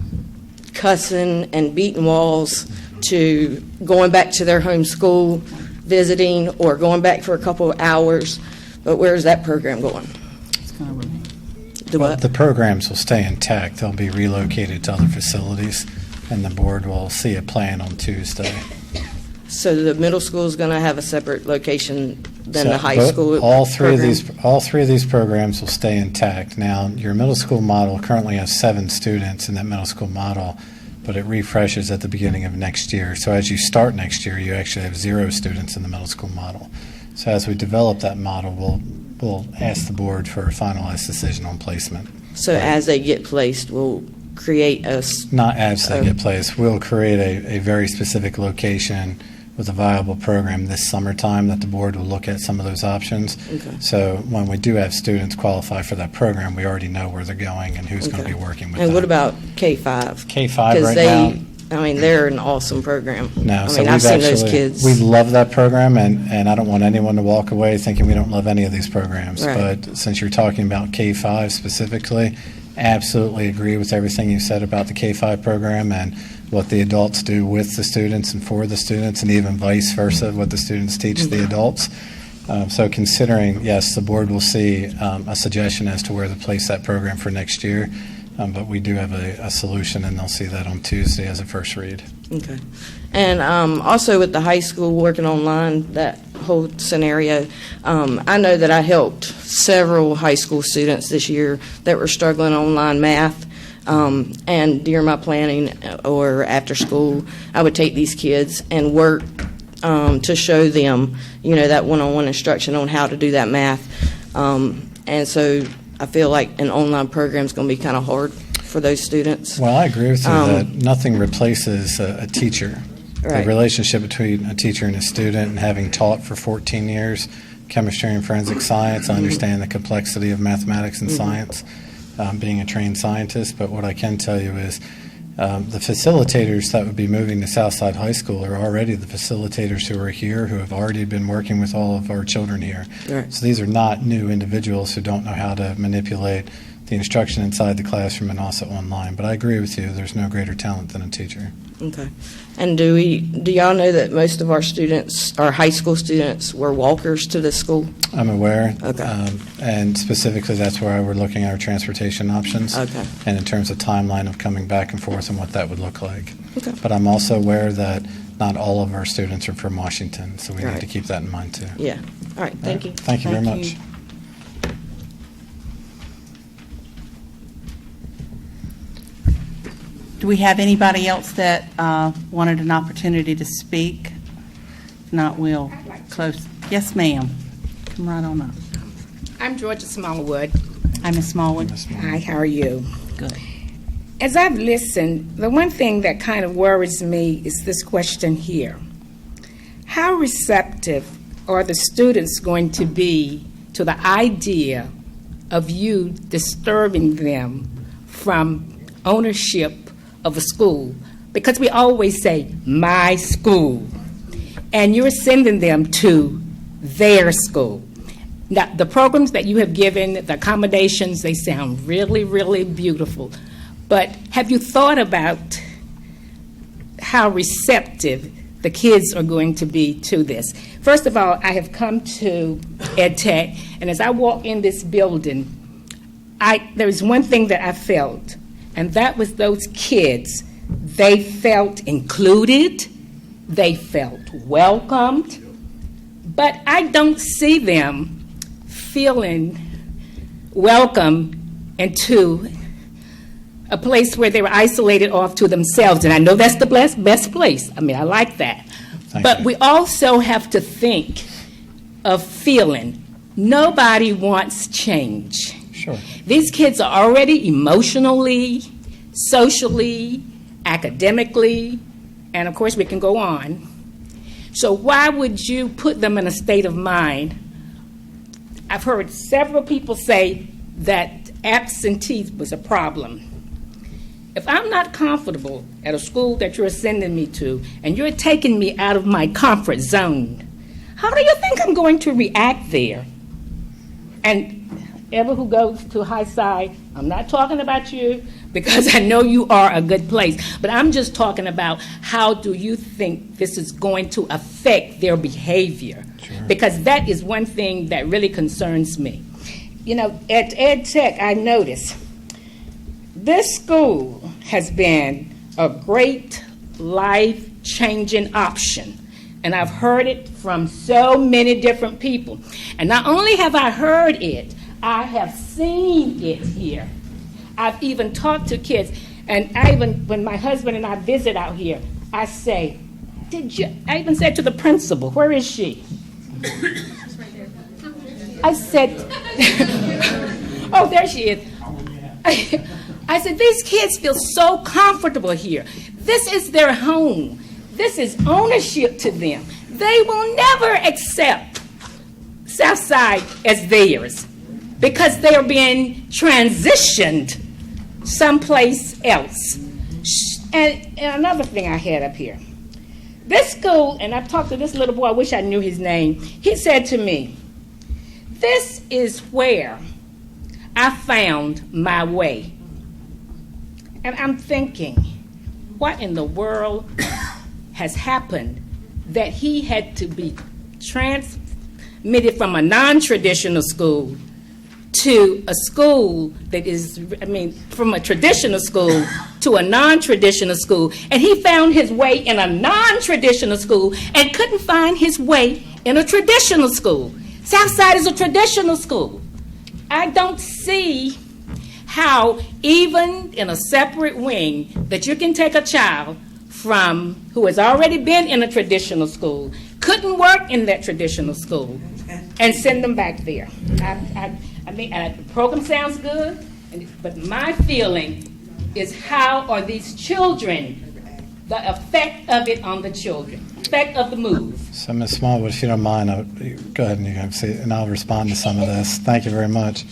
cussing and beating walls to going back to their home school, visiting, or going back for a couple of hours. But where's that program going? Well, the programs will stay intact. They'll be relocated to other facilities, and the board will see a plan on Tuesday. So the middle school is going to have a separate location than the high school all three program? of these programs will stay intact. Now, your middle school model currently has 7 students in that middle school model, but it refreshes at the beginning of next year. So as you start next year, you actually have 0 students in the middle school model. So as we develop that model, we'll ask the board for a finalized decision on placement. So as they get placed, we'll create Not as they get placed. We'll create a very specific location with a viable program this summertime that the board will look at some of those options. Okay. So when we do have students qualify for that program, we already know where they're going and who's going to be working with them. And what about K-5? K-5 right now? They're an awesome program. No, I've seen those kids. We love that program, and I don't want anyone to walk away thinking we don't love any of these programs. Right. But since you're talking about K-5 specifically, absolutely agree with everything you said about the K-5 program and what the adults do with the students and for the students, and even vice versa, what the students teach the adults. So considering, yes, the board will see a suggestion as to where to place that program for next year, but we do have a solution, and they'll see that on Tuesday as a first read. Okay. And also with the high school working online, that whole scenario, I know that I helped several high school students this year that were struggling online math. And during my planning or after school, I would take these kids and work to show them, that one-on-one instruction on how to do that math. And so I feel like an online program is going to be kind of hard for those students. Well, I agree with you that nothing replaces a teacher. Right. The relationship between a teacher and a student, and having taught for 14 years chemistry and forensic science, I understand the complexity of mathematics and science, being a trained scientist. But what I can tell you is the facilitators that would be moving to Southside High School are already the facilitators who are here, who have already been working with all of our children here. Right. So these are not new individuals who don't know how to manipulate the instruction inside the classroom and also online. But I agree with you, there's no greater talent than a teacher. Okay. And do y'all know that most of our students, our high school students, were walkers to this school? I'm aware. Okay. And specifically, that's why we're looking at our transportation options. Okay. And in terms of timeline of coming back and forth and what that would look like. Okay. But I'm also aware that not all of our students are from Washington, so we need Right. to keep that in mind, too. Yeah. All right. Thank you. Thank you very Thank much. you. Do we have anybody else that wanted an opportunity to speak? If not, we'll close. Yes, ma'am. Come right on up. I'm Georgia Smallwood. Hi, Ms. Smallwood. Hi, how are you? Good. As I've listened, the one thing that kind of worries me is this question here. How receptive are the students going to be to the idea of you disturbing them from ownership of a school because we always say, my school, and you're sending them to their school. Now, the programs that you have given, the accommodations, they sound really, really beautiful. But have you thought about how receptive the kids are going to be to this? First of all, I have come to EdTech, and as I walk in this building, there's one thing that I felt, and that was those kids, they felt included, they felt welcomed, but I don't see them feeling welcome into a place where they were isolated off to themselves. And I know that's the best place. I mean, I like that. But we also have to think of feeling. Nobody wants change. Sure. These kids are already emotionally, socially, academically, and of course we can go on. So why would you put them in a state of mind? I've heard several people say that absentee was a problem. If I'm not comfortable at a school that you're sending me to, and you're taking me out of my comfort zone, how do you think I'm going to react there? And ever who goes to High Side, I'm not talking about you because I know you are a good place, but I'm just talking about how do you think this is going to affect their behavior? Sure. Because that is one thing that really concerns me. You know, at EdTech, I noticed this school has been a great life-changing option. And I've heard it from so many different people. And not only have I heard it, I have seen it here. I've even talked to kids. And when my husband and I visit out here, I say, I even said to the principal, where is she? I said, oh, there she is. I said, these kids feel so comfortable here. This is their home. This is ownership to them. They will never accept Southside as theirs because they are being transitioned someplace else. And another thing I had up here. This school, and I've talked to this little boy, I wish I knew his name. He said to me, this is where I found my way. And I'm thinking, what in the world has happened that he had to be transmitted from a non-traditional school to a school that is, from a traditional school to a non-traditional school. And he found his way in a non-traditional school and couldn't find his way in a traditional school. Southside is a traditional school. I don't see how even in a separate wing that you can take a child from who has already been in a traditional school, couldn't work in that traditional school, and send them back there. The program sounds good, but my feeling is how are these children, the effect of it on the children, effect of the move. So, Ms. Smallwood, if you don't mind, go ahead and you can say, and I'll respond to some of this. Thank you very much.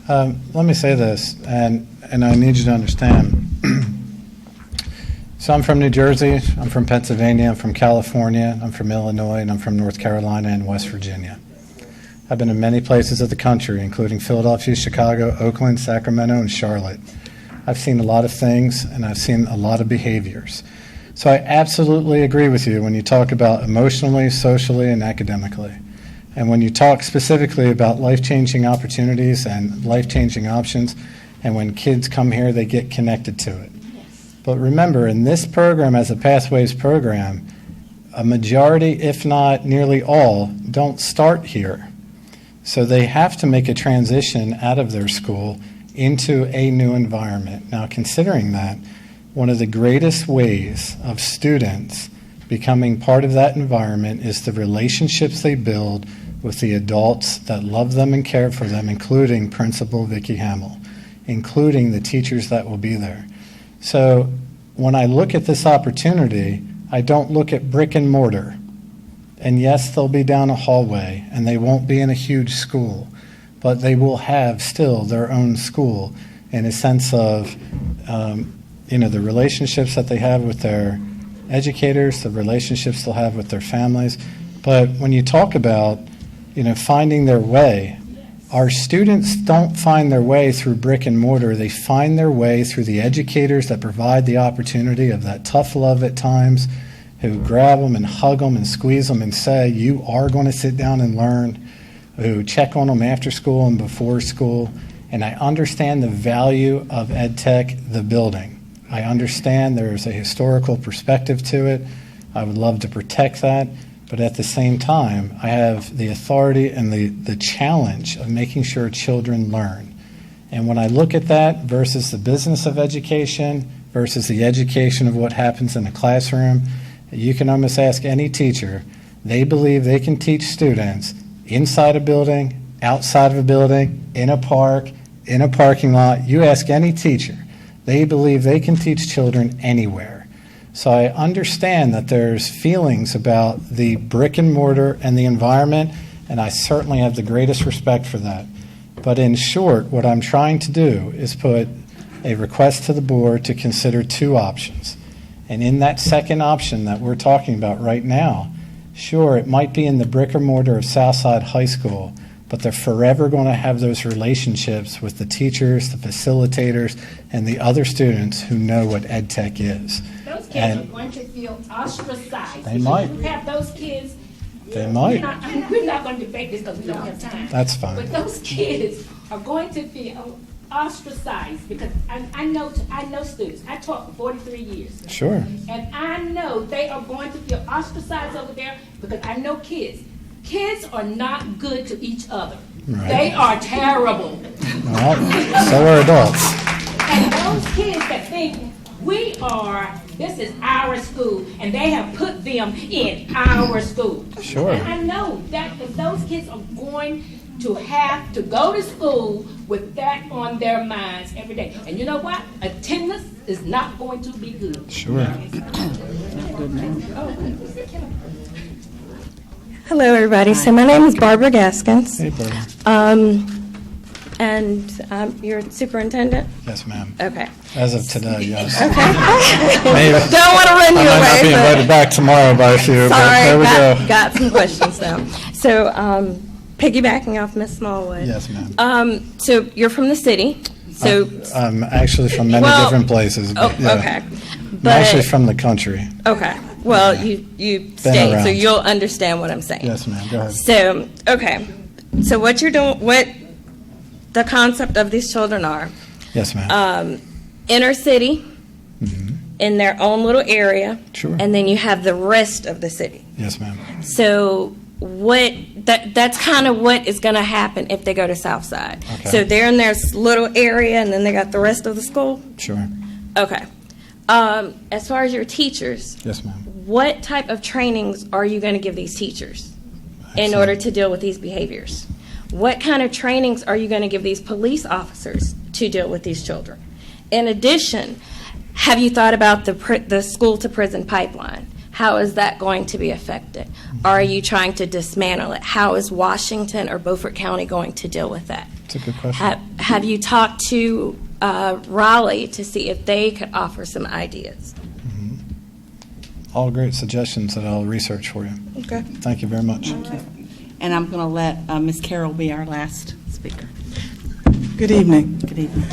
Let me say this, and I need you to understand. So I'm from New Jersey, I'm from Pennsylvania, I'm from California, I'm from Illinois, and I'm from North Carolina and West Virginia. I've been in many places of the country, including Philadelphia, Chicago, Oakland, Sacramento, and Charlotte. I've seen a lot of things, and I've seen a lot of behaviors. So I absolutely agree with you when you talk about emotionally, socially, and academically. And when you talk specifically about life-changing opportunities and life-changing options, and when kids come here, they get connected to it. Yes. But remember, in this program, as a Pathways program, a majority, if not nearly all, don't start here. So they have to make a transition out of their school into a new environment. Now, considering that, one of the greatest ways of students becoming part of that environment is the relationships they build with the adults that love them and care for them, including Principal Vicki Hamill, including the teachers that will be there. So when I look at this opportunity, I don't look at brick and mortar. And yes, they'll be down a hallway, and they won't be in a huge school, but they will have still their own school in a sense of the relationships that they have with their educators, the relationships they'll have with their families. But when you talk about, finding their way, our students don't find their way through brick and mortar. They find their way through the educators that provide the opportunity of that tough love at times, who grab them and hug them and squeeze them and say, you are going to sit down and learn, who check on them after school and before school. And I understand the value of EdTech, the building. I understand there's a historical perspective to it. I would love to protect that. But at the same time, I have the authority and the challenge of making sure children learn. And when I look at that versus the business of education versus the education of what happens in a classroom, you can almost ask any teacher. They believe they can teach students inside a building, outside of a building, in a park, in a parking lot. You ask any teacher. They believe they can teach children anywhere. So I understand that there's feelings about the brick and mortar and the environment, and I certainly have the greatest respect for that. But in short, what I'm trying to do is put a request to the board to consider two options. And in that second option that we're talking about right now, sure, it might be in the brick and mortar of Southside High School, but they're forever going to have those relationships with the teachers, the facilitators, and the other students who know what EdTech is. Those kids are going to feel ostracized. They might. You have those kids. They might. We're not going to debate this because we don't have time. That's fine. But those kids are going to feel ostracized because I know students. I taught for 43 years. Sure. And I know they are going to feel ostracized over there because I know kids. Kids are not good to each other. Right. They are terrible. Well, so are adults. And those kids that think this is our school, and they have put them in our school. Sure. And I know that those kids are going to have to go to school with that on their minds every day. And you know what? Attendance is not going to be good. Sure. Hello, everybody. So my name is Barbara Gaskins. Hey, Barbara. And you're superintendent? Yes, ma'am. Okay. As of today, yes. Okay. Maybe. Don't want to run you I might away. not be but- invited back tomorrow by a few, but Sorry, there we go. got some questions though. So piggybacking off Ms. Smallwood. Yes, ma'am. So you're from the city. So I'm actually from many Well, different places. But yeah. okay. I'm But actually from the country. okay. Well, you stay, so around. you'll understand what I'm saying. Yes, ma'am. Go ahead. So, okay. So what you're doing, what the concept of these children are, Yes, ma'am. inner city, in their own little area, Sure. and then you have the rest of the city. Yes, ma'am. So that's kind of what is going to happen if they go to Southside. Okay. So they're in their little area, and then they got the rest of the school? Sure. Okay. As far as your teachers, Yes, ma'am. what type of trainings are you going to give these teachers in order to deal with these behaviors? What kind of trainings are you going to give these police officers to deal with these children? In addition, have you thought about the school-to-prison pipeline? How is that going to be affected? Are you trying to dismantle it? How is Washington or Beaufort County going to deal with that? That's a good question. Have you talked to Raleigh to see if they could offer some ideas? All great suggestions that I'll research for you. Okay. Thank you very much. And I'm going to let Ms. Carroll be our last speaker. Good evening. Good evening.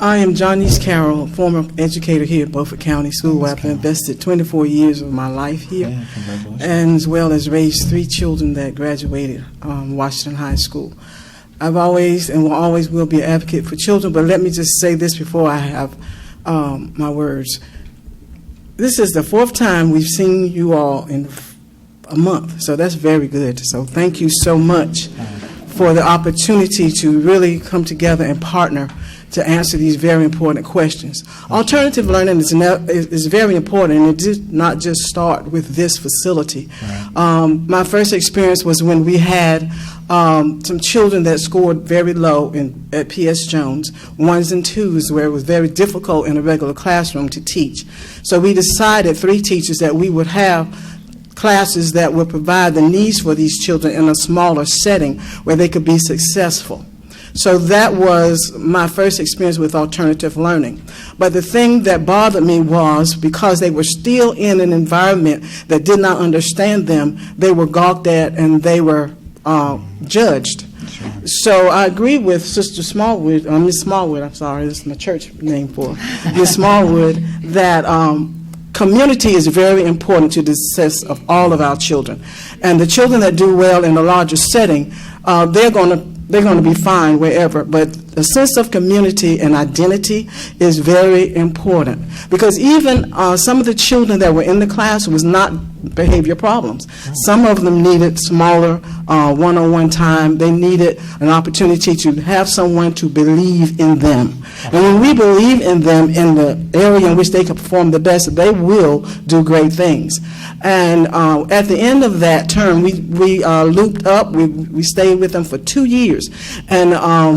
I am Johnny's Carroll, former educator here at Beaufort County School, where I've invested 24 years of my life here, Yeah, congratulations. and as well as raised 3 children that graduated Washington High School. I've always and will always will be an advocate for children, but let me just say this before I have my words. This is the 4th time we've seen you all in a month, so that's very good. So thank you so much for the opportunity to really come together and partner to answer these very important questions. Alternative learning is very important, and it did not just start with this facility. My first experience was when we had some children that scored very low at P.S. Jones, 1s and 2s, where it was very difficult in a regular classroom to teach. So we decided, 3 teachers, that we would have classes that would provide the needs for these children in a smaller setting where they could be successful. So that was my first experience with alternative learning. But the thing that bothered me was because they were still in an environment that did not understand them, they were gawked at and they were judged. So I agree with Sister Smallwood, Miss Smallwood, I'm sorry, this is my church name for Miss Smallwood, that community is very important to the success of all of our children. And the children that do well in a larger setting, they're going to be fine wherever. But the sense of community and identity is very important. Because even some of the children that were in the class was not behavior problems. Some of them needed smaller one-on-one time. They needed an opportunity to have someone to believe in them. And when we believe in them in the area in which they can perform the best, they will do great things. And at the end of that term, we looped up. We stayed with them for 2 years. And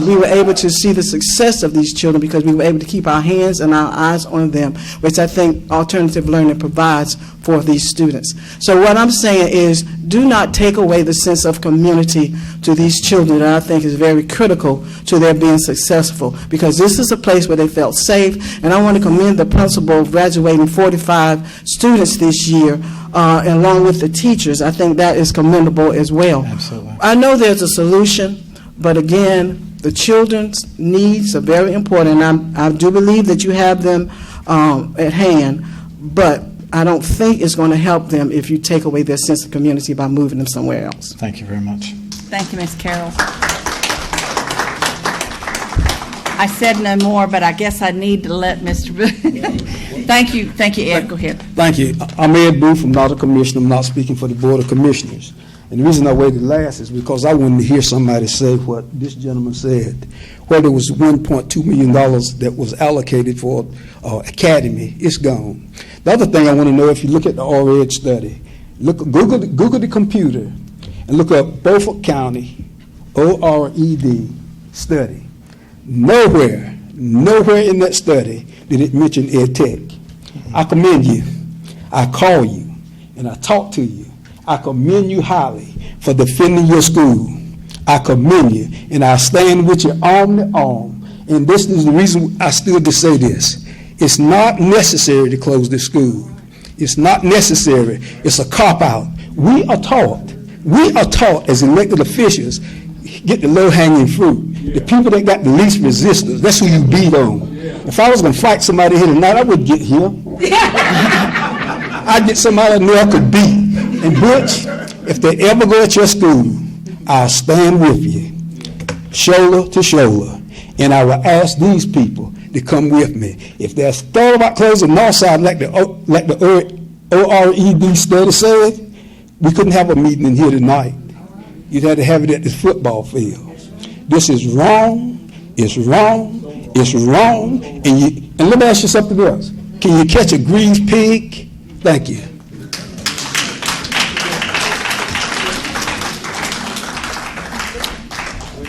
we were able to see the success of these children because we were able to keep our hands and our eyes on them, which I think alternative learning provides for these students. So what I'm saying is, do not take away the sense of community to these children that I think is very critical to their being successful, because this is a place where they felt safe. And I want to commend the principal of graduating 45 students this year, along with the teachers. I think that is commendable as well. Absolutely. I know there's a solution, but again, the children's needs are very important, and I do believe that you have them at hand, but I don't think it's going to help them if you take away their sense of community by moving them somewhere else. Thank you very much. Thank you, Ms. Carroll. I said no more, but I guess I need to let Mr. Booth. Thank you, Ed. Go ahead. Thank you. I'm Ed Booth. I'm not a commissioner. I'm not speaking for the Board of Commissioners. And the reason I waited last is because I wanted to hear somebody say what this gentleman said, where there was $1.2 million that was allocated for academy. It's gone. The other thing I want to know, if you look at the ORED study, Google the computer and look up Beaufort County ORED study. Nowhere in that study did it mention Ed Tech. I commend you. I call you and I talk to you. I commend you highly for defending your school. I commend you, and I stand with you arm to arm. And this is the reason I stood to say this. It's not necessary to close this school. It's not necessary. It's a cop-out. We are taught as elected officials, get the low-hanging fruit. The people that got the least resistance, that's who you beat on. If I was going to fight somebody here tonight, I would get here. I'd get somebody I knew I could beat. And Butch, if they ever go at your school, I'll stand with you, shoulder to shoulder, and I will ask these people to come with me. If they're thought about closing Northside like the ORED study said, we couldn't have a meeting in here tonight. You'd have to have it at the football field. This is wrong. It's wrong. It's wrong. And let me ask you something else. Can you catch a greased pig? Thank you.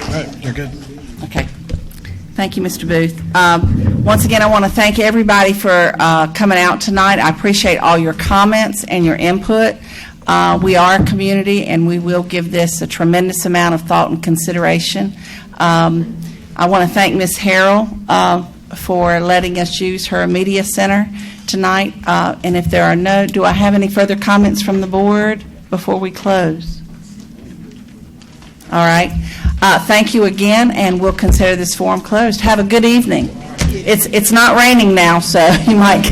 All right, you're good. Okay. Thank you, Mr. Booth. Once again, I want to thank everybody for coming out tonight. I appreciate all your comments and your input. We are a community, and we will give this a tremendous amount of thought and consideration. I want to thank Ms. Harrell for letting us use her media center tonight. And if there are do I have any further comments from the board before we close? All right. Thank you again, and we'll consider this forum closed. Have a good evening. It's not raining now, so you might,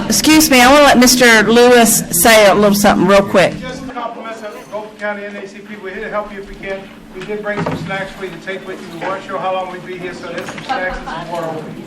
excuse me. I want to let Mr. Lewis say a little something real quick. Just compliments of the Beaufort County NACP. We're here to help you if we can. We did bring some snacks for you to take with you. We weren't sure how long we'd be here, so there's some snacks and some water over here.